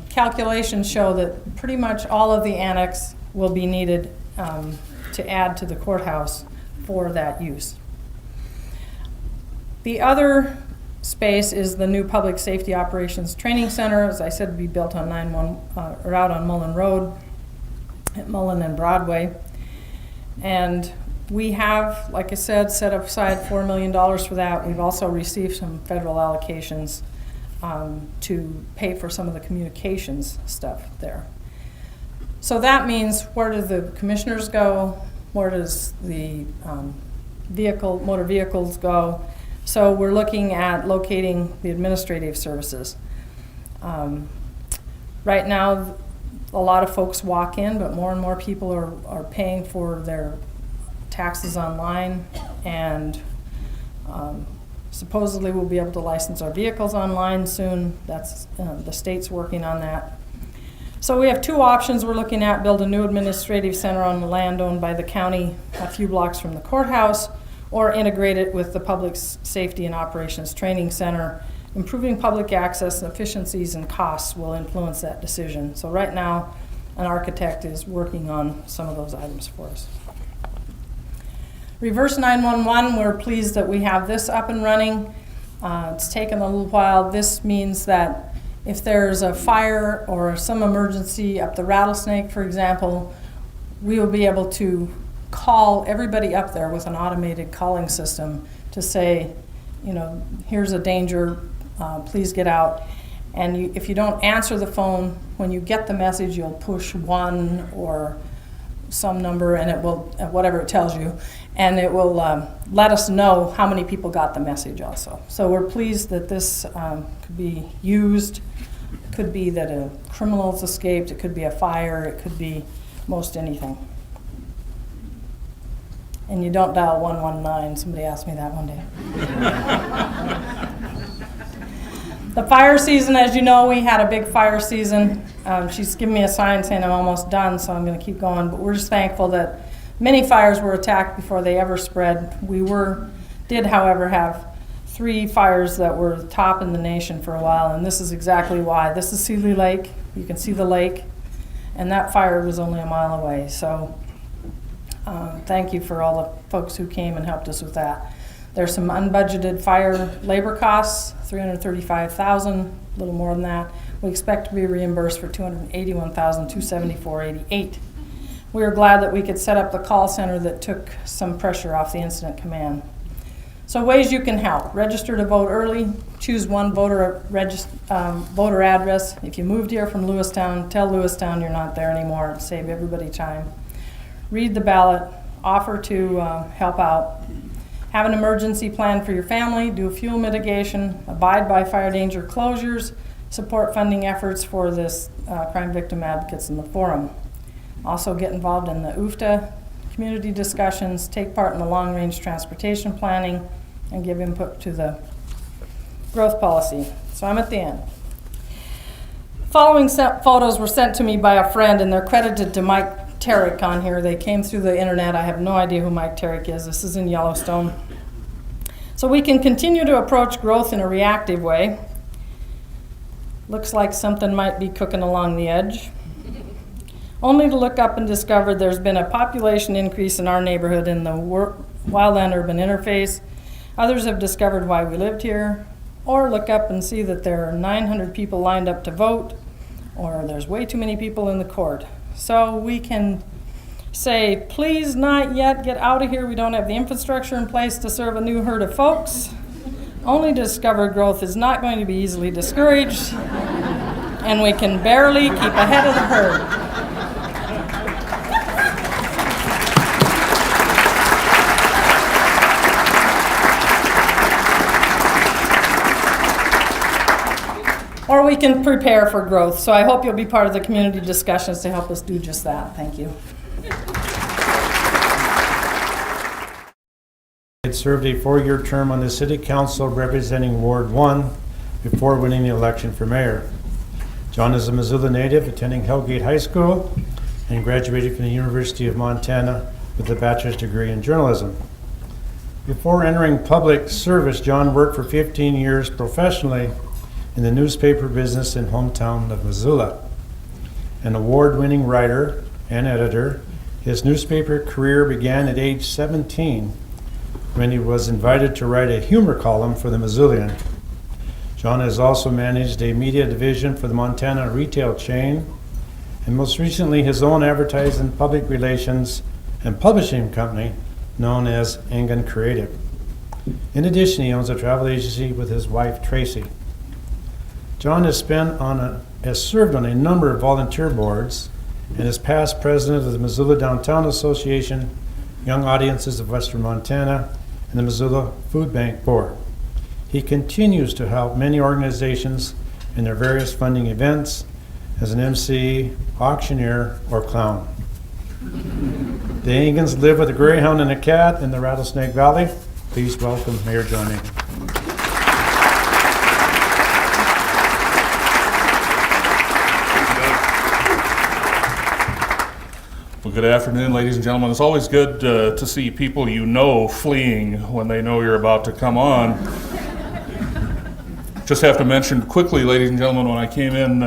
calculations show that pretty much all of the annex will be needed to add to the courthouse for that use. The other space is the new Public Safety Operations Training Center. As I said, to be built on out on Mullen Road at Mullen and Broadway. And we have, like I said, set aside $4 million for that. We've also received some federal allocations to pay for some of the communications stuff there. So that means, where do the commissioners go? Where does the motor vehicles go? So we're looking at locating the administrative services. Right now, a lot of folks walk in, but more and more people are paying for their taxes online, and supposedly we'll be able to license our vehicles online soon. That's the state's working on that. So we have two options we're looking at: build a new administrative center on the land owned by the county a few blocks from the courthouse, or integrate it with the Public Safety and Operations Training Center. Improving public access and efficiencies and costs will influence that decision. So right now, an architect is working on some of those items for us. Reverse 911, we're pleased that we have this up and running. It's taken a little while. This means that if there's a fire or some emergency up the Rattlesnake, for example, we will be able to call everybody up there with an automated calling system to say, you know, here's a danger, please get out. And if you don't answer the phone, when you get the message, you'll push 1 or some number, and it will, whatever it tells you, and it will let us know how many people got the message also. So we're pleased that this could be used. It could be that a criminal's escaped, it could be a fire, it could be most anything. And you don't dial 119, somebody asked me that one day. The fire season, as you know, we had a big fire season. She's given me a sign saying I'm almost done, so I'm going to keep going. But we're just thankful that many fires were attacked before they ever spread. We did, however, have 3 fires that were top in the nation for a while, and this is exactly why. This is Seeley Lake. You can see the lake, and that fire was only a mile away. So thank you for all the folks who came and helped us with that. There's some unbudgeted fire labor costs, $335,000, a little more than that. We expect to be reimbursed for $281,274.88. We are glad that we could set up the call center that took some pressure off the incident command. So ways you can help: register to vote early, choose one voter address. If you moved here from Lewistown, tell Lewistown you're not there anymore. Save everybody time. Read the ballot, offer to help out. Have an emergency plan for your family, do fuel mitigation, abide by fire danger closures, support funding efforts for this crime victim advocates in the forum. Also get involved in the UFTA community discussions, take part in the long-range transportation planning, and give input to the growth policy. So I'm at the end. Following photos were sent to me by a friend, and they're credited to Mike Terrick on here. They came through the internet. I have no idea who Mike Terrick is. This is in Yellowstone. So we can continue to approach growth in a reactive way. Looks like something might be cooking along the edge. Only to look up and discover there's been a population increase in our neighborhood in the wildland-urban interface. Others have discovered why we lived here, or look up and see that there are 900 people lined up to vote, or there's way too many people in the court. So we can say, please not yet, get out of here. We don't have the infrastructure in place to serve a new herd of folks. Only to discover growth is not going to be easily discouraged, and we can barely keep ahead of the herd. Or we can prepare for growth. So I hope you'll be part of the community discussions to help us do just that. Thank you. He served a 4-year term on the City Council representing Ward 1 before winning the election for mayor. John is a Missoula native, attending Hellgate High School, and graduated from the University of Montana with a bachelor's degree in journalism. Before entering public service, John worked for 15 years professionally in the newspaper business in hometown of Missoula. An award-winning writer and editor, his newspaper career began at age 17 when he was invited to write a humor column for the Missoulian. John has also managed a media division for the Montana retail chain, and most recently his own advertising, public relations, and publishing company known as Engen Creative. In addition, he owns a travel agency with his wife, Tracy. John has served on a number of volunteer boards and is past president of the Missoula Downtown Association, Young Audiences of Western Montana, and the Missoula Food Bank Board. He continues to help many organizations in their various funding events as an MC, auctioneer, or clown. The Ingans live with a greyhound and a cat in the Rattlesnake Valley. Please welcome Mayor John Ingan. Well, good afternoon, ladies and gentlemen. It's always good to see people you know fleeing when they know you're about to come on. Just have to mention quickly, ladies and gentlemen, when I came in,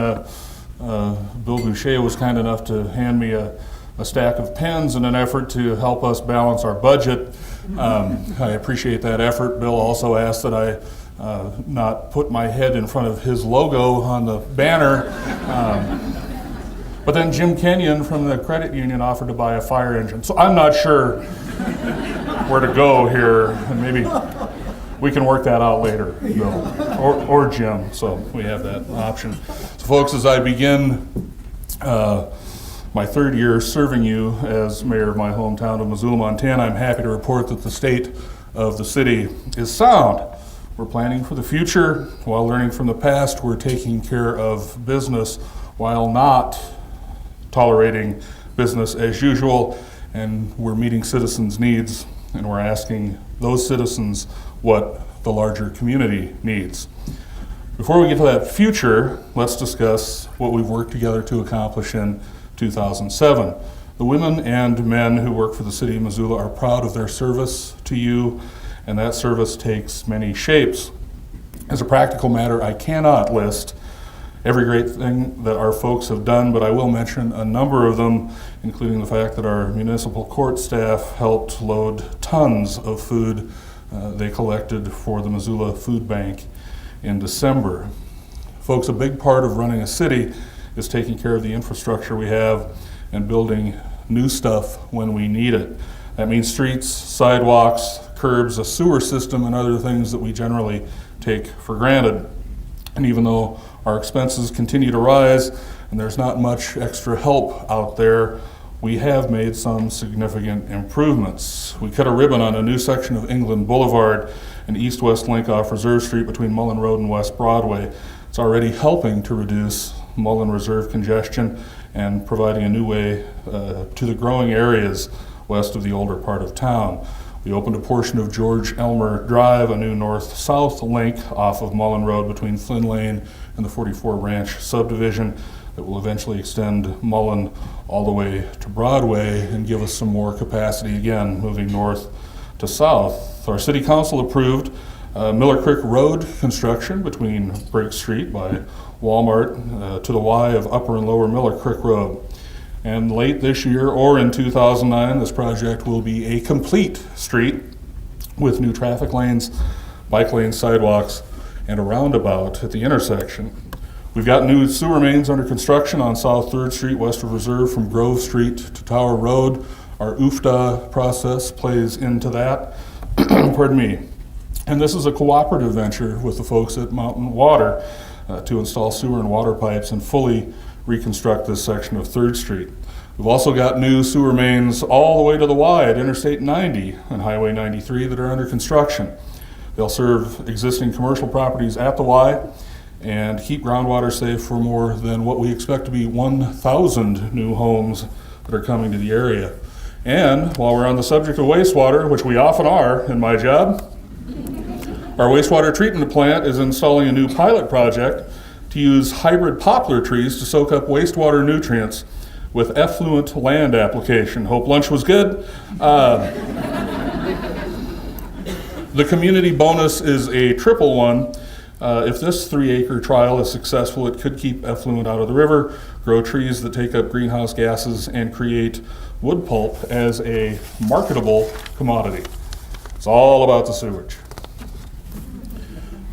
Bill Boucher was kind enough to hand me a stack of pens in an effort to help us balance our budget. I appreciate that effort. Bill also asked that I not put my head in front of his logo on the banner. But then Jim Kenyon from the credit union offered to buy a fire engine. So I'm not sure where to go here, and maybe we can work that out later, Bill, or Jim, so we have that option. So folks, as I begin my third year serving you as mayor of my hometown of Missoula, Montana, I'm happy to report that the state of the city is sound. We're planning for the future while learning from the past. We're taking care of business while not tolerating business as usual, and we're meeting citizens' needs, and we're asking those citizens what the larger community needs. Before we get to that future, let's discuss what we've worked together to accomplish in 2007. The women and men who work for the city of Missoula are proud of their service to you, and that service takes many shapes. As a practical matter, I cannot list every great thing that our folks have done, but I will mention a number of them, including the fact that our municipal court staff helped load tons of food they collected for the Missoula Food Bank in December. Folks, a big part of running a city is taking care of the infrastructure we have and building new stuff when we need it. That means streets, sidewalks, curbs, a sewer system, and other things that we generally take for granted. And even though our expenses continue to rise and there's not much extra help out there, we have made some significant improvements. We cut a ribbon on a new section of England Boulevard, an east-west link off Reserve Street between Mullen Road and West Broadway. It's already helping to reduce Mullen Reserve congestion and providing a new way to the growing areas west of the older part of town. We opened a portion of George Elmer Drive, a new north-south link off of Mullen Road between Flynn Lane and the 44 Ranch subdivision that will eventually extend Mullen all the way to Broadway and give us some more capacity again, moving north to south. Our city council approved Miller Creek Road construction between Briggs Street by Walmart to the Y of Upper and Lower Miller Creek Road. And late this year, or in 2009, this project will be a complete street with new traffic lanes, bike lanes, sidewalks, and a roundabout at the intersection. We've got new sewer mains under construction on South 3rd Street west of Reserve from Grove Street to Tower Road. Our UFTA process plays into that. Pardon me. And this is a cooperative venture with the folks at Mountain Water to install sewer and water pipes and fully reconstruct this section of 3rd Street. We've also got new sewer mains all the way to the Y at Interstate 90 and Highway 93 that are under construction. They'll serve existing commercial properties at the Y and keep groundwater safe for more than what we expect to be 1,000 new homes that are coming to the area. And while we're on the subject of wastewater, which we often are in my job, our wastewater treatment plant is installing a new pilot project to use hybrid poplar trees to soak up wastewater nutrients with effluent land application. Hope lunch was good. The community bonus is a triple one. If this 3-acre trial is successful, it could keep effluent out of the river, grow trees that take up greenhouse gases, and create wood pulp as a marketable commodity. It's all about the sewage.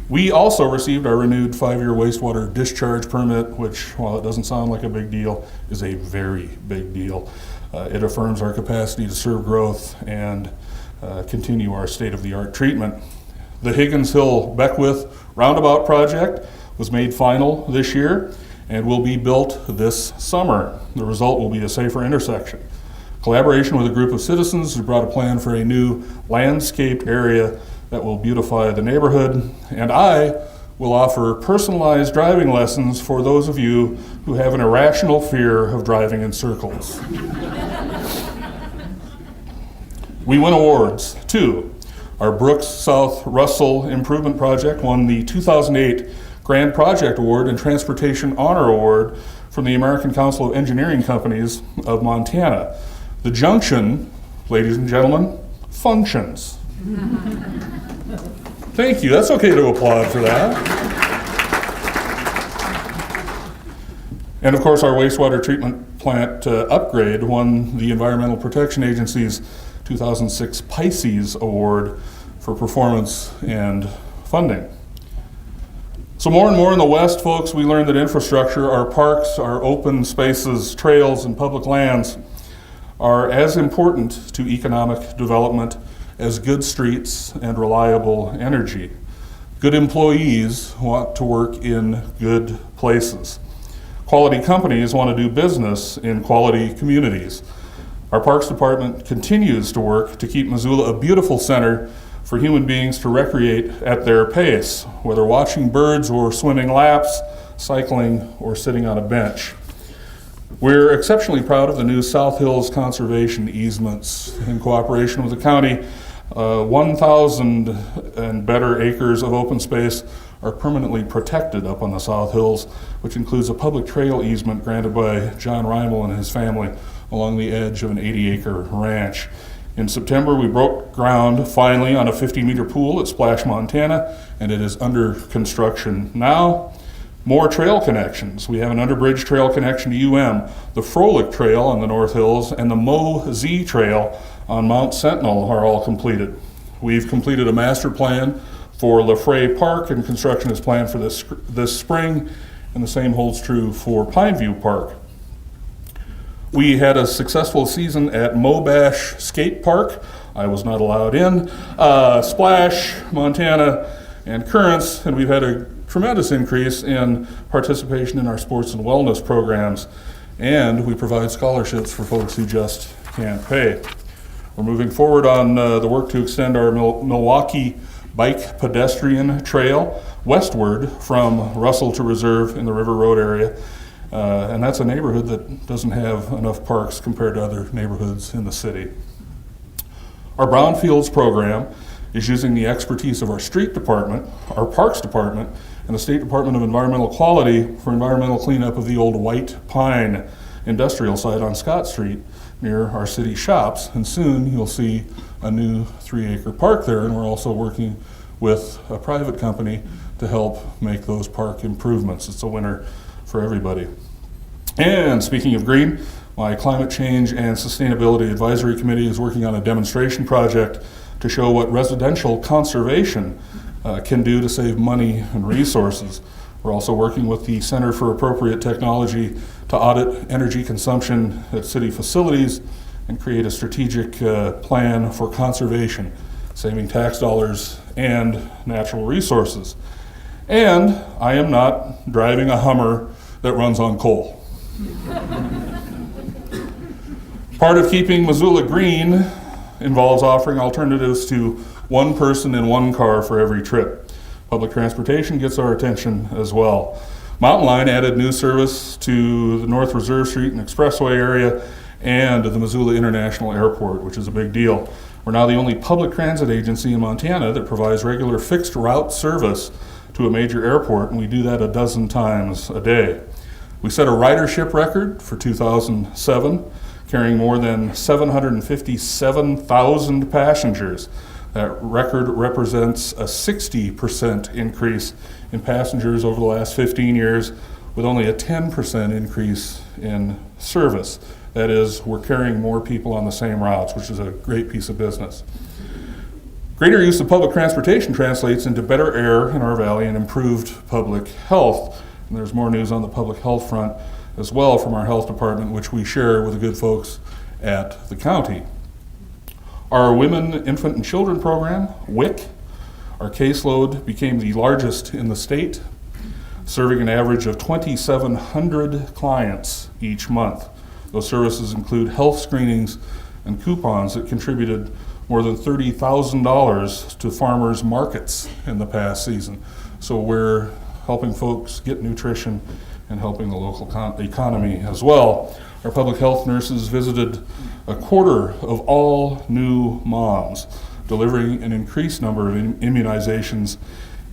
We also received our renewed 5-year wastewater discharge permit, which, while it doesn't sound like a big deal, is a very big deal. It affirms our capacity to serve growth and continue our state-of-the-art treatment. The Higgins Hill Beckwith Roundabout project was made final this year and will be built this summer. The result will be a safer intersection. Collaboration with a group of citizens who brought a plan for a new landscaped area that will beautify the neighborhood, and I will offer personalized driving lessons for those of you who have an irrational fear of driving in circles. We win awards, too. Our Brooks South Russell Improvement Project won the 2008 Grand Project Award and Transportation Honor Award from the American Council of Engineering Companies of Montana. The junction, ladies and gentlemen, functions. Thank you. That's okay to applaud for that. And of course, our wastewater treatment plant upgrade won the Environmental Protection Agency's 2006 Pisces Award for performance and funding. So more and more in the West, folks, we learned that infrastructure, our parks, our open spaces, trails, and public lands are as important to economic development as good streets and reliable energy. Good employees want to work in good places. Quality companies want to do business in quality communities. Our Parks Department continues to work to keep Missoula a beautiful center for human beings to recreate at their pace, whether watching birds or swimming laps, cycling, or sitting on a bench. We're exceptionally proud of the new South Hills conservation easements. In cooperation with the county, 1,000 and better acres of open space are permanently protected up on the South Hills, which includes a public trail easement granted by John Reimel and his family along the edge of an 80-acre ranch. In September, we broke ground finally on a 50-meter pool at Splash, Montana, and it is under construction now. More trail connections. We have an underbridge trail connection to UM, the Froelich Trail on the North Hills, and the Mo-Z Trail on Mount Sentinel are all completed. We've completed a master plan for LaFrey Park, and construction is planned for this spring, and the same holds true for Pineview Park. We had a successful season at Mobash Skate Park. I was not allowed in. Splash, Montana, and Currents, and we've had a tremendous increase in participation in our sports and wellness programs, and we provide scholarships for folks who just can't pay. We're moving forward on the work to extend our Milwaukee Bike Pedestrian Trail westward from Russell to Reserve in the River Road area, and that's a neighborhood that doesn't have enough parks compared to other neighborhoods in the city. Our Brownfields program is using the expertise of our street department, our parks department, and the State Department of Environmental Quality for environmental cleanup of the old White Pine industrial site on Scott Street near our city shops. And soon you'll see a new 3-acre park there, and we're also working with a private company to help make those park improvements. It's a winner for everybody. And speaking of green, my Climate Change and Sustainability Advisory Committee is working on a demonstration project to show what residential conservation can do to save money and resources. We're also working with the Center for Appropriate Technology to audit energy consumption at city facilities and create a strategic plan for conservation, saving tax dollars and natural resources. And I am not driving a Hummer that runs on coal. Part of keeping Missoula green involves offering alternatives to one person in one car for every trip. Public transportation gets our attention as well. Mountain Line added new service to the North Reserve Street and Expressway area and the Missoula International Airport, which is a big deal. We're now the only public transit agency in Montana that provides regular fixed route service to a major airport, and we do that 12 times a day. We set a ridership record for 2007, carrying more than 757,000 passengers. That record represents a 60% increase in passengers over the last 15 years, with only a 10% increase in service. That is, we're carrying more people on the same routes, which is a great piece of business. Greater use of public transportation translates into better air in our valley and improved public health. And there's more news on the public health front as well from our health department, which we share with the good folks at the county. Our Women, Infant, and Children program, WIC, our caseload became the largest in the state, serving an average of 2,700 clients each month. Those services include health screenings and coupons that contributed more than $30,000 to farmers markets in the past season. So we're helping folks get nutrition and helping the local economy as well. Our public health nurses visited a quarter of all new moms, delivering an increased number of immunizations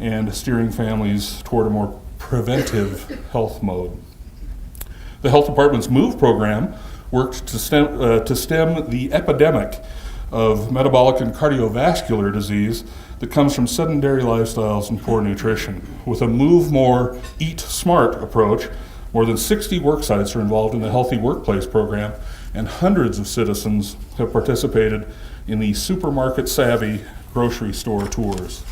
and steering families toward a more preventive health mode. The health department's MOVE program worked to stem the epidemic of metabolic and cardiovascular disease that comes from sedentary lifestyles and poor nutrition. With a Move More, Eat Smart approach, more than 60 work sites are involved in the Healthy Workplace program, and hundreds of citizens have participated in the Supermarket Savvy grocery store tours.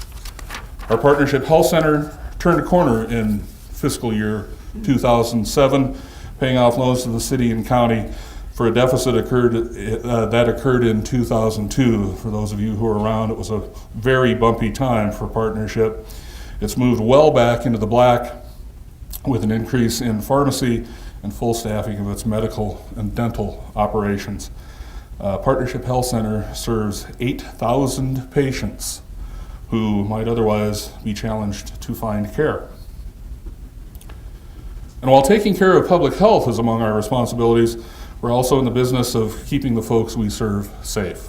Our Partnership Health Center turned a corner in fiscal year 2007, paying off loans to the city and county for a deficit that occurred in 2002. For those of you who are around, it was a very bumpy time for Partnership. It's moved well back into the black with an increase in pharmacy and full staffing of its medical and dental operations. Partnership Health Center serves 8,000 patients who might otherwise be challenged to find care. And while taking care of public health is among our responsibilities, we're also in the business of keeping the folks we serve safe.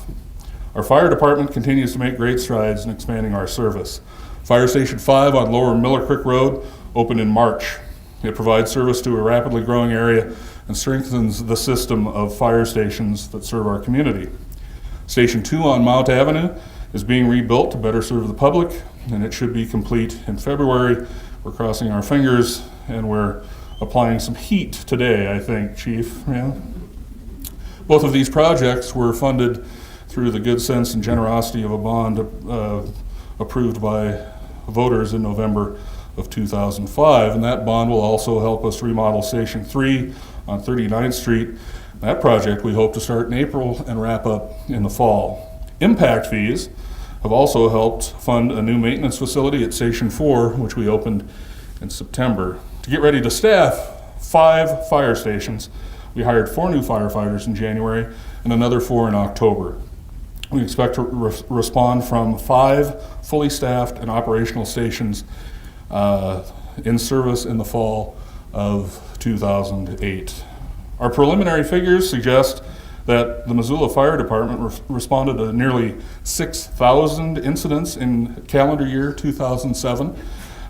Our fire department continues to make great strides in expanding our service. Fire Station 5 on Lower Miller Creek Road opened in March. It provides service to a rapidly growing area and strengthens the system of fire stations that serve our community. Station 2 on Mount Avenue is being rebuilt to better serve the public, and it should be complete in February. We're crossing our fingers, and we're applying some heat today, I think, Chief. Yeah. Both of these projects were funded through the good sense and generosity of a bond approved by voters in November of 2005, and that bond will also help us remodel Station 3 on 39th Street. That project we hope to start in April and wrap up in the fall. Impact fees have also helped fund a new maintenance facility at Station 4, which we opened in September. To get ready to staff 5 fire stations, we hired 4 new firefighters in January and another 4 in October. We expect to respond from 5 fully staffed and operational stations in service in the fall of 2008. Our preliminary figures suggest that the Missoula Fire Department responded to nearly 6,000 incidents in calendar year 2007.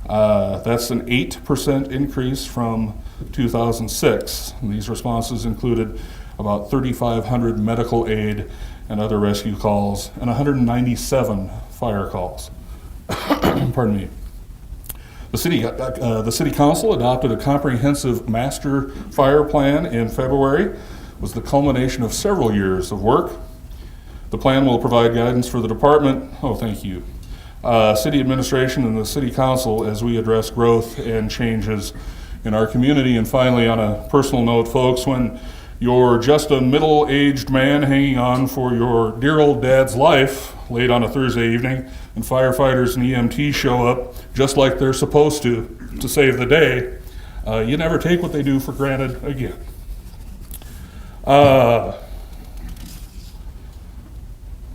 That's an 8% increase from 2006. And these responses included about 3,500 medical aid and other rescue calls and 197 fire calls. Pardon me. The City Council adopted a comprehensive master fire plan in February. It was the culmination of several years of work. The plan will provide guidance for the department, city administration and the City Council as we address growth and changes in our community. And finally, on a personal note, folks, when you're just a middle-aged man hanging on for your dear old dad's life late on a Thursday evening, and firefighters and EMTs show up just like they're supposed to save the day, you never take what they do for granted again.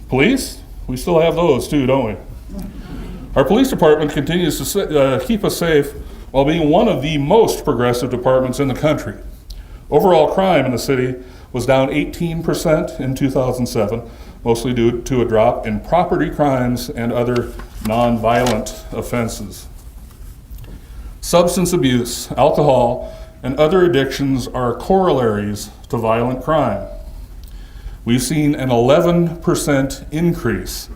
Police? We still have those too, don't we? Our police department continues to keep us safe while being one of the most progressive departments in the country. Overall crime in the city was down 18% in 2007, mostly due to a drop in property crimes and other nonviolent offenses. Substance abuse, alcohol, and other addictions are corollaries to violent crime. We've seen an 11% increase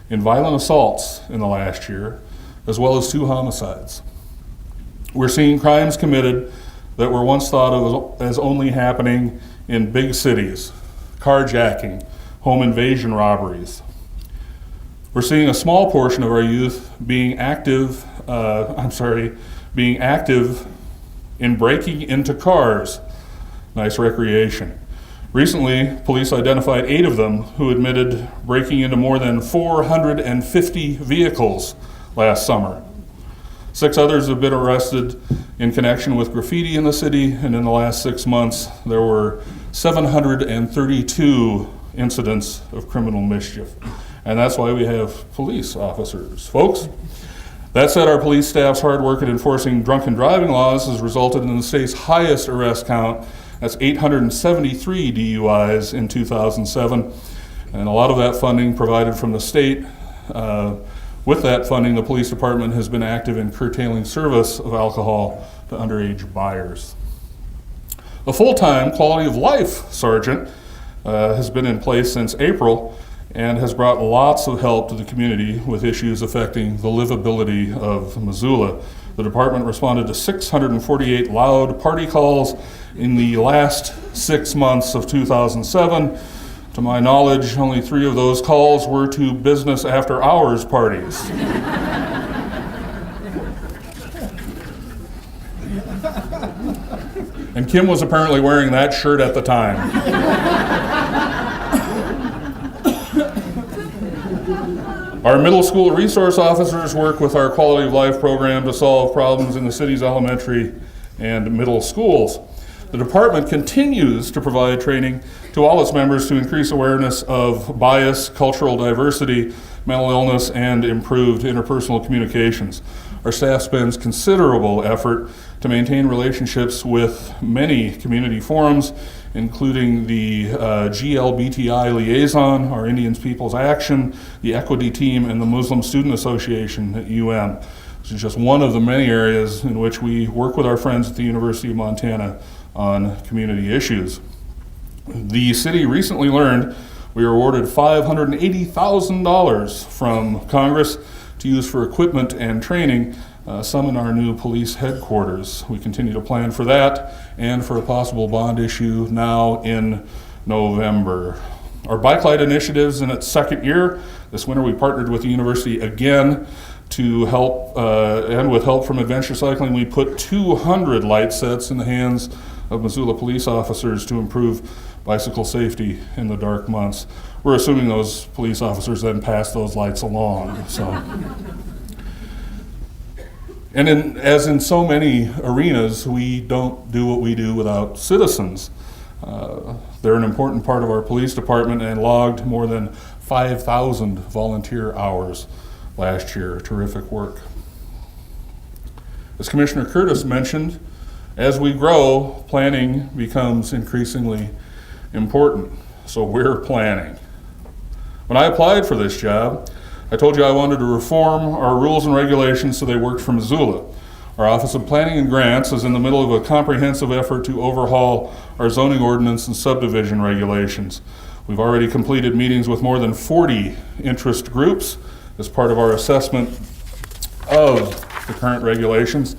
in violent assaults in the last year, as well as 2 homicides. We're seeing crimes committed that were once thought of as only happening in big cities: carjacking, home invasion robberies. We're seeing a small portion of our youth being active in breaking into cars. Nice recreation. Recently, police identified 8 of them who admitted breaking into more than 450 vehicles last summer. 6 others have been arrested in connection with graffiti in the city, and in the last 6 months, there were 732 incidents of criminal mischief. And that's why we have police officers. Folks, That said, our police staff's hard work at enforcing drunken driving laws has resulted in the state's highest arrest count. That's 873 DUIs in 2007. And a lot of that funding provided from the state. With that funding, the police department has been active in curtailing service of alcohol to underage buyers. A full-time quality of life sergeant has been in place since April and has brought lots of help to the community with issues affecting the livability of Missoula. The department responded to 648 loud party calls in the last 6 months of 2007. To my knowledge, only 3 of those calls were to business after hours parties. And Kim was apparently wearing that shirt at the time. Our middle school resource officers work with our quality of life program to solve problems in the city's elementary and middle schools. The department continues to provide training to all its members to increase awareness of bias, cultural diversity, mental illness, and improved interpersonal communications. Our staff spends considerable effort to maintain relationships with many community forums, including the GLBTI Liaison, our Indians Peoples Action, the Equity Team, and the Muslim Student Association at UM. This is just one of the many areas in which we work with our friends at the University of Montana on community issues. The city recently learned we were awarded $580,000 from Congress to use for equipment and training, some in our new police headquarters. We continue to plan for that and for a possible bond issue now in November. Our Bike Light initiative is in its second year. This winter we partnered with the university again to help, and with help from Adventure Cycling, we put 200 light sets in the hands of Missoula police officers to improve bicycle safety in the dark months. We're assuming those police officers then pass those lights along. And as in so many arenas, we don't do what we do without citizens. They're an important part of our police department and logged more than 5,000 volunteer hours last year. Terrific work. As Commissioner Curtis mentioned, as we grow, planning becomes increasingly important. So we're planning. When I applied for this job, I told you I wanted to reform our rules and regulations so they worked for Missoula. Our Office of Planning and Grants is in the middle of a comprehensive effort to overhaul our zoning ordinance and subdivision regulations. We've already completed meetings with more than 40 interest groups as part of our assessment of the current regulations.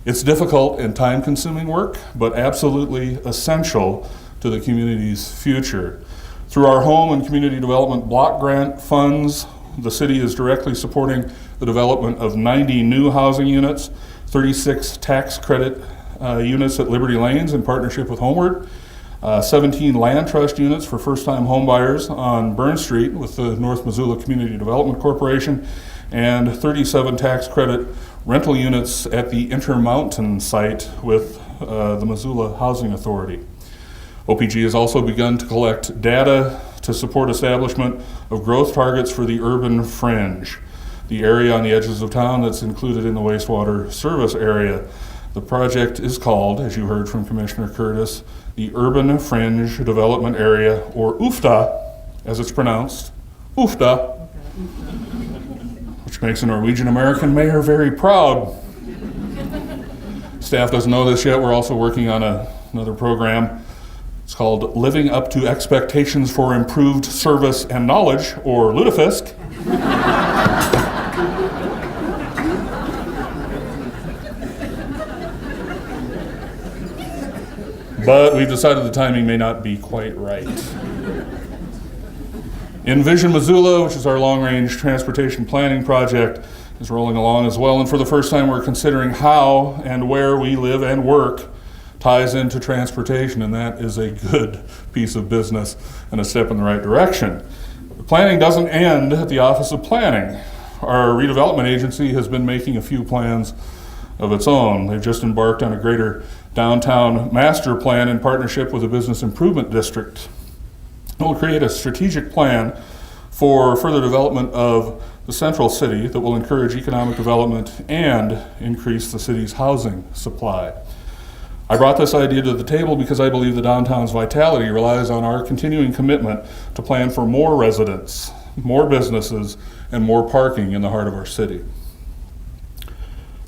It's difficult and time-consuming work, but absolutely essential to the community's future. Through our home and community development block grant funds, the city is directly supporting the development of 90 new housing units, 36 tax credit units at Liberty Lanes in partnership with Homeward, 17 land trust units for first-time homebuyers on Burn Street with the North Missoula Community Development Corporation, and 37 tax credit rental units at the Intermountain site with the Missoula Housing Authority. OPG has also begun to collect data to support establishment of growth targets for the urban fringe, the area on the edges of town that's included in the wastewater service area. The project is called, as you heard from Commissioner Curtis, the Urban Fringe Development Area, or UFTA, as it's pronounced, UFTA, which makes a Norwegian American mayor very proud. Staff doesn't know this yet. We're also working on another program. It's called Living Up to Expectations for Improved Service and Knowledge, or Lutefisk. But we've decided the timing may not be quite right. Envision Missoula, which is our long-range transportation planning project, is rolling along as well. And for the first time, we're considering how and where we live and work ties into transportation, and that is a good piece of business and a step in the right direction. The planning doesn't end at the Office of Planning. Our redevelopment agency has been making a few plans of its own. They've just embarked on a greater downtown master plan in partnership with the Business Improvement District. It will create a strategic plan for further development of the central city that will encourage economic development and increase the city's housing supply. I brought this idea to the table because I believe the downtown's vitality relies on our continuing commitment to plan for more residents, more businesses, and more parking in the heart of our city.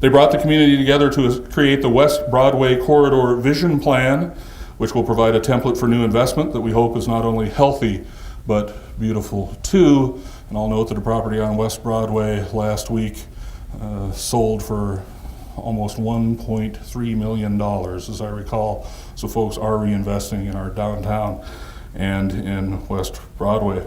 They brought the community together to create the West Broadway Corridor Vision Plan, which will provide a template for new investment that we hope is not only healthy, but beautiful too. And I'll note that a property on West Broadway last week sold for almost $1.3 million, as I recall. So folks are reinvesting in our downtown and in West Broadway.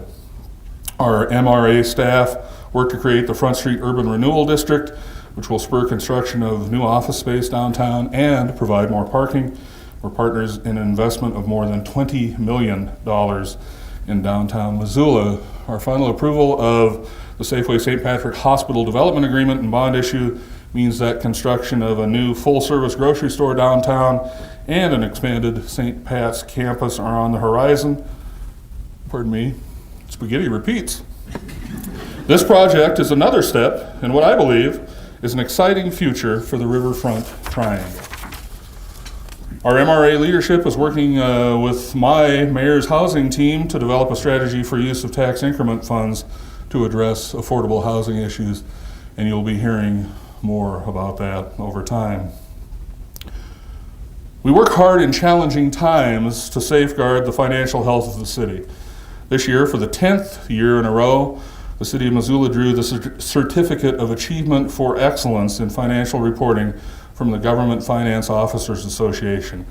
Our MRA staff worked to create the Front Street Urban Renewal District, which will spur construction of new office space downtown and provide more parking. We're partners in an investment of more than $20 million in downtown Missoula. Our final approval of the Safeway St. Patrick Hospital Development Agreement and bond issue means that construction of a new full-service grocery store downtown and an expanded St. Pat's campus are on the horizon. Pardon me, spaghetti repeats. This project is another step in what I believe is an exciting future for the Riverfront Triangle. Our MRA leadership is working with my mayor's housing team to develop a strategy for use of tax increment funds to address affordable housing issues, and you'll be hearing more about that over time. We work hard in challenging times to safeguard the financial health of the city. This year, for the 10th year in a row, the City of Missoula drew the Certificate of Achievement for Excellence in Financial Reporting from the Government Finance Officers Association.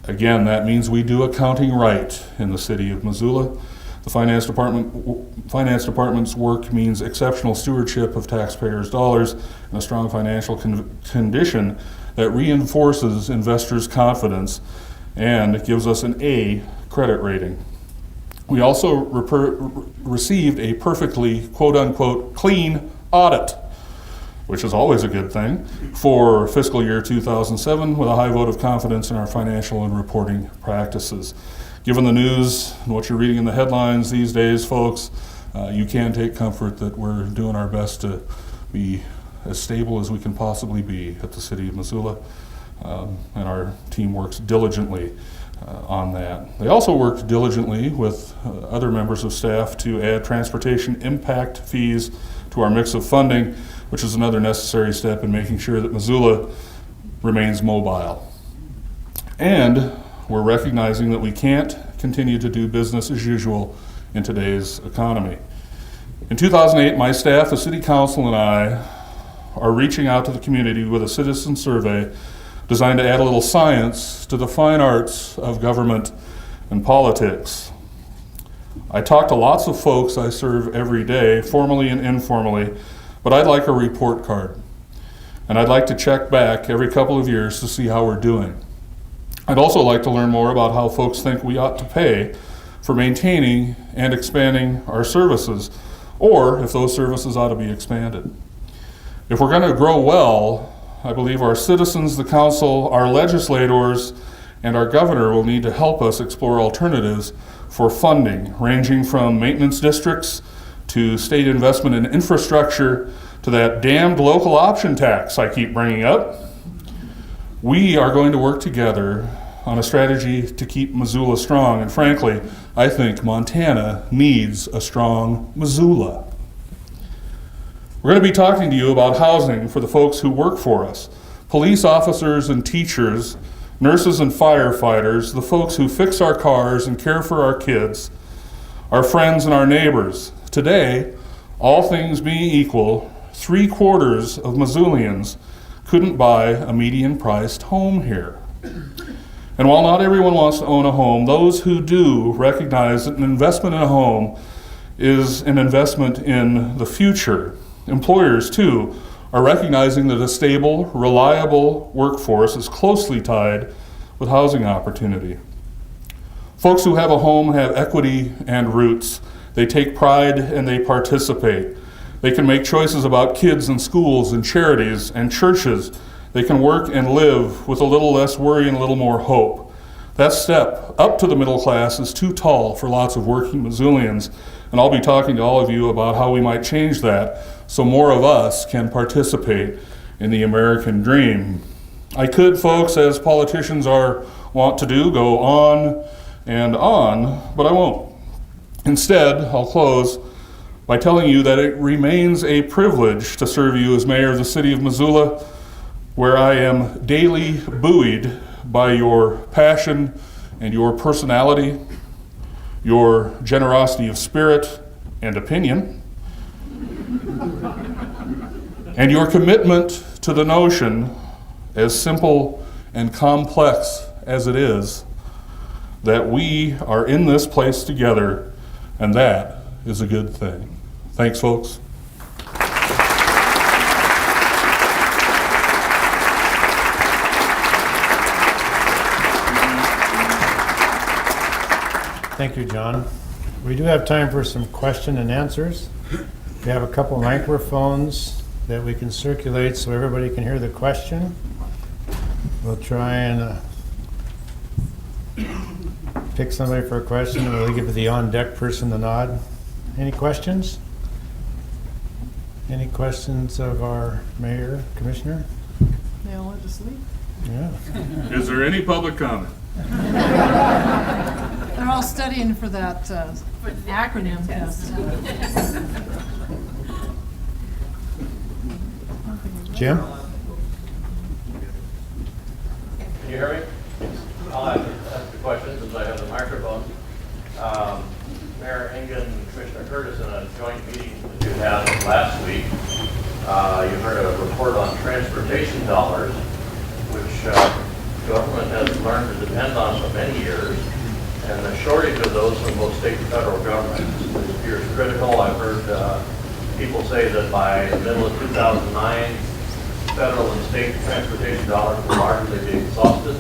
Again, that means we do accounting right in the City of Missoula. The Finance Department's work means exceptional stewardship of taxpayers' dollars and a strong financial condition that reinforces investors' confidence and gives us an A credit rating. We also received a perfectly, quote-unquote, clean audit, which is always a good thing, for fiscal year 2007 with a high vote of confidence in our financial and reporting practices. Given the news and what you're reading in the headlines these days, folks, you can take comfort that we're doing our best to be as stable as we can possibly be at the City of Missoula, and our team works diligently on that. They also worked diligently with other members of staff to add transportation impact fees to our mix of funding, which is another necessary step in making sure that Missoula remains mobile. And we're recognizing that we can't continue to do business as usual in today's economy. In 2008, my staff, the City Council, and I are reaching out to the community with a citizen survey designed to add a little science to the fine arts of government and politics. I talk to lots of folks I serve every day, formally and informally, but I'd like a report card. And I'd like to check back every couple of years to see how we're doing. I'd also like to learn more about how folks think we ought to pay for maintaining and expanding our services, or if those services ought to be expanded. If we're going to grow well, I believe our citizens, the council, our legislators, and our governor will need to help us explore alternatives for funding, ranging from maintenance districts to state investment in infrastructure to that damned local option tax I keep bringing up. We are going to work together on a strategy to keep Missoula strong, and frankly, I think Montana needs a strong Missoula. We're going to be talking to you about housing for the folks who work for us, police officers and teachers, nurses and firefighters, the folks who fix our cars and care for our kids, our friends and our neighbors. Today, all things being equal, 3/4 of Missoulians couldn't buy a median-priced home here. And while not everyone wants to own a home, those who do recognize that an investment in a home is an investment in the future. Employers, too, are recognizing that a stable, reliable workforce is closely tied with housing opportunity. Folks who have a home have equity and roots. They take pride and they participate. They can make choices about kids and schools and charities and churches. They can work and live with a little less worry and a little more hope. That step up to the middle class is too tall for lots of working Missoulians, And I'll be talking to all of you about how we might change that so more of us can participate in the American dream. I could, folks, as politicians are wont to do, go on and on, but I won't. Instead, I'll close by telling you that it remains a privilege to serve you as mayor of the city of Missoula, where I am daily buoyed by your passion and your personality, your generosity of spirit and opinion, and your commitment to the notion, as simple and complex as it is, that we are in this place together, and that is a good thing. Thanks, folks. Thank you, John. We do have time for some question and answers. We have a couple microphones that we can circulate so everybody can hear the question. We'll try and pick somebody for a question, and we'll give the on-deck person the nod. Any questions? Any questions of our mayor, commissioner? They all went to sleep. Yeah. Is there any public comment? They're all studying for that acronym test. Jim? Can you hear me? I'll ask the question since I have the microphone. Mayor Engen and Commissioner Curtis, in a joint meeting that you had last week, you heard a report on transportation dollars, which government has learned to depend on for many years, and the shortage of those from both state and federal governments appears critical. I've heard people say that by the middle of 2009, federal and state transportation dollars will largely be exhausted,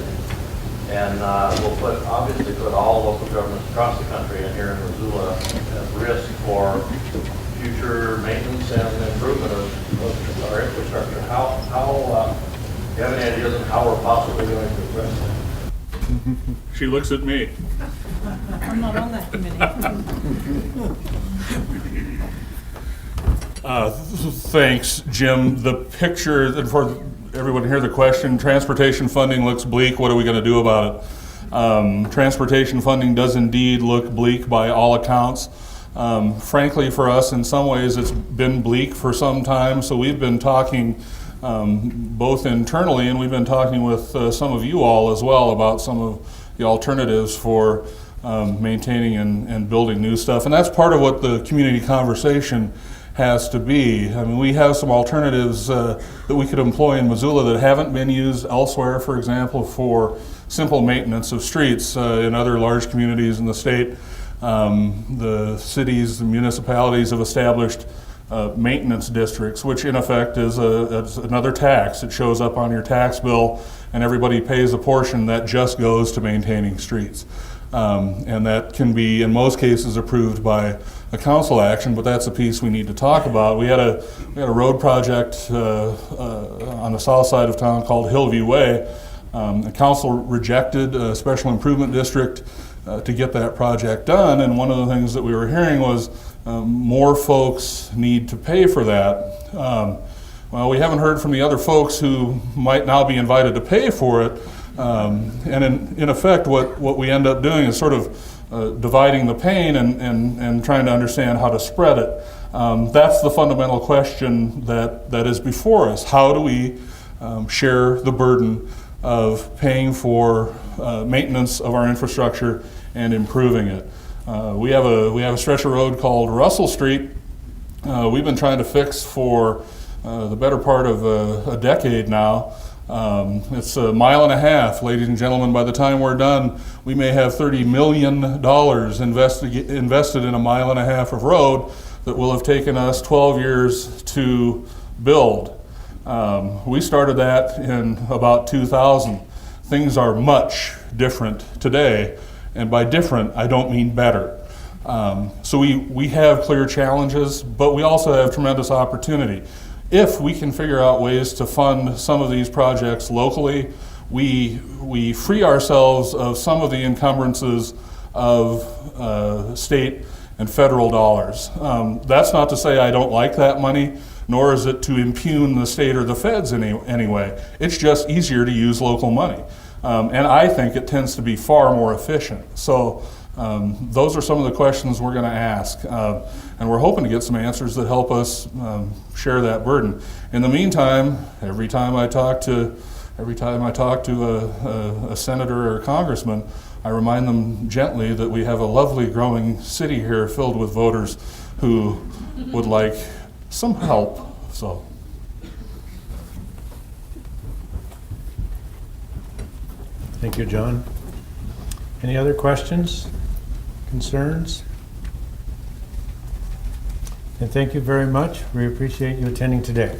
and will obviously put all local governments across the country and here in Missoula at risk for future maintenance and improvement of our infrastructure. Do you have any ideas on how we're possibly going to address that? She looks at me. I'm not on that committee. Thanks, Jim. The picture, and for everyone to hear the question, transportation funding looks bleak. What are we going to do about it? Transportation funding does indeed look bleak by all accounts. Frankly, for us, in some ways, it's been bleak for some time. So we've been talking both internally, and we've been talking with some of you all as well about some of the alternatives for maintaining and building new stuff. And that's part of what the community conversation has to be. I mean, we have some alternatives that we could employ in Missoula that haven't been used elsewhere, for example, for simple maintenance of streets in other large communities in the state. The cities, the municipalities have established maintenance districts, which in effect is another tax. It shows up on your tax bill, and everybody pays a portion that just goes to maintaining streets. And that can be, in most cases, approved by a council action, but that's a piece we need to talk about. We had a road project on the south side of town called Hillview Way. The council rejected a special improvement district to get that project done, and one of the things that we were hearing was more folks need to pay for that. Well, we haven't heard from the other folks who might now be invited to pay for it. And in effect, what we end up doing is sort of dividing the pain and trying to understand how to spread it. That's the fundamental question that is before us. How do we share the burden of paying for maintenance of our infrastructure and improving it? We have a stretch of road called Russell Street. We've been trying to fix for the better part of a decade now. It's 1.5 miles, ladies and gentlemen. By the time we're done, we may have $30 million invested in 1.5 miles of road that will have taken us 12 years to build. We started that in about 2000. Things are much different today, and by different, I don't mean better. So we have clear challenges, but we also have tremendous opportunity. If we can figure out ways to fund some of these projects locally, we free ourselves of some of the encumbrances of state and federal dollars. That's not to say I don't like that money, nor is it to impugn the state or the feds in any way. It's just easier to use local money. And I think it tends to be far more efficient. So those are some of the questions we're going to ask. And we're hoping to get some answers that help us share that burden. In the meantime, every time I talk to a senator or a congressman, I remind them gently that we have a lovely growing city here filled with voters who would like some help. So. Thank you, John. Any other questions, concerns? And thank you very much. We appreciate you attending today.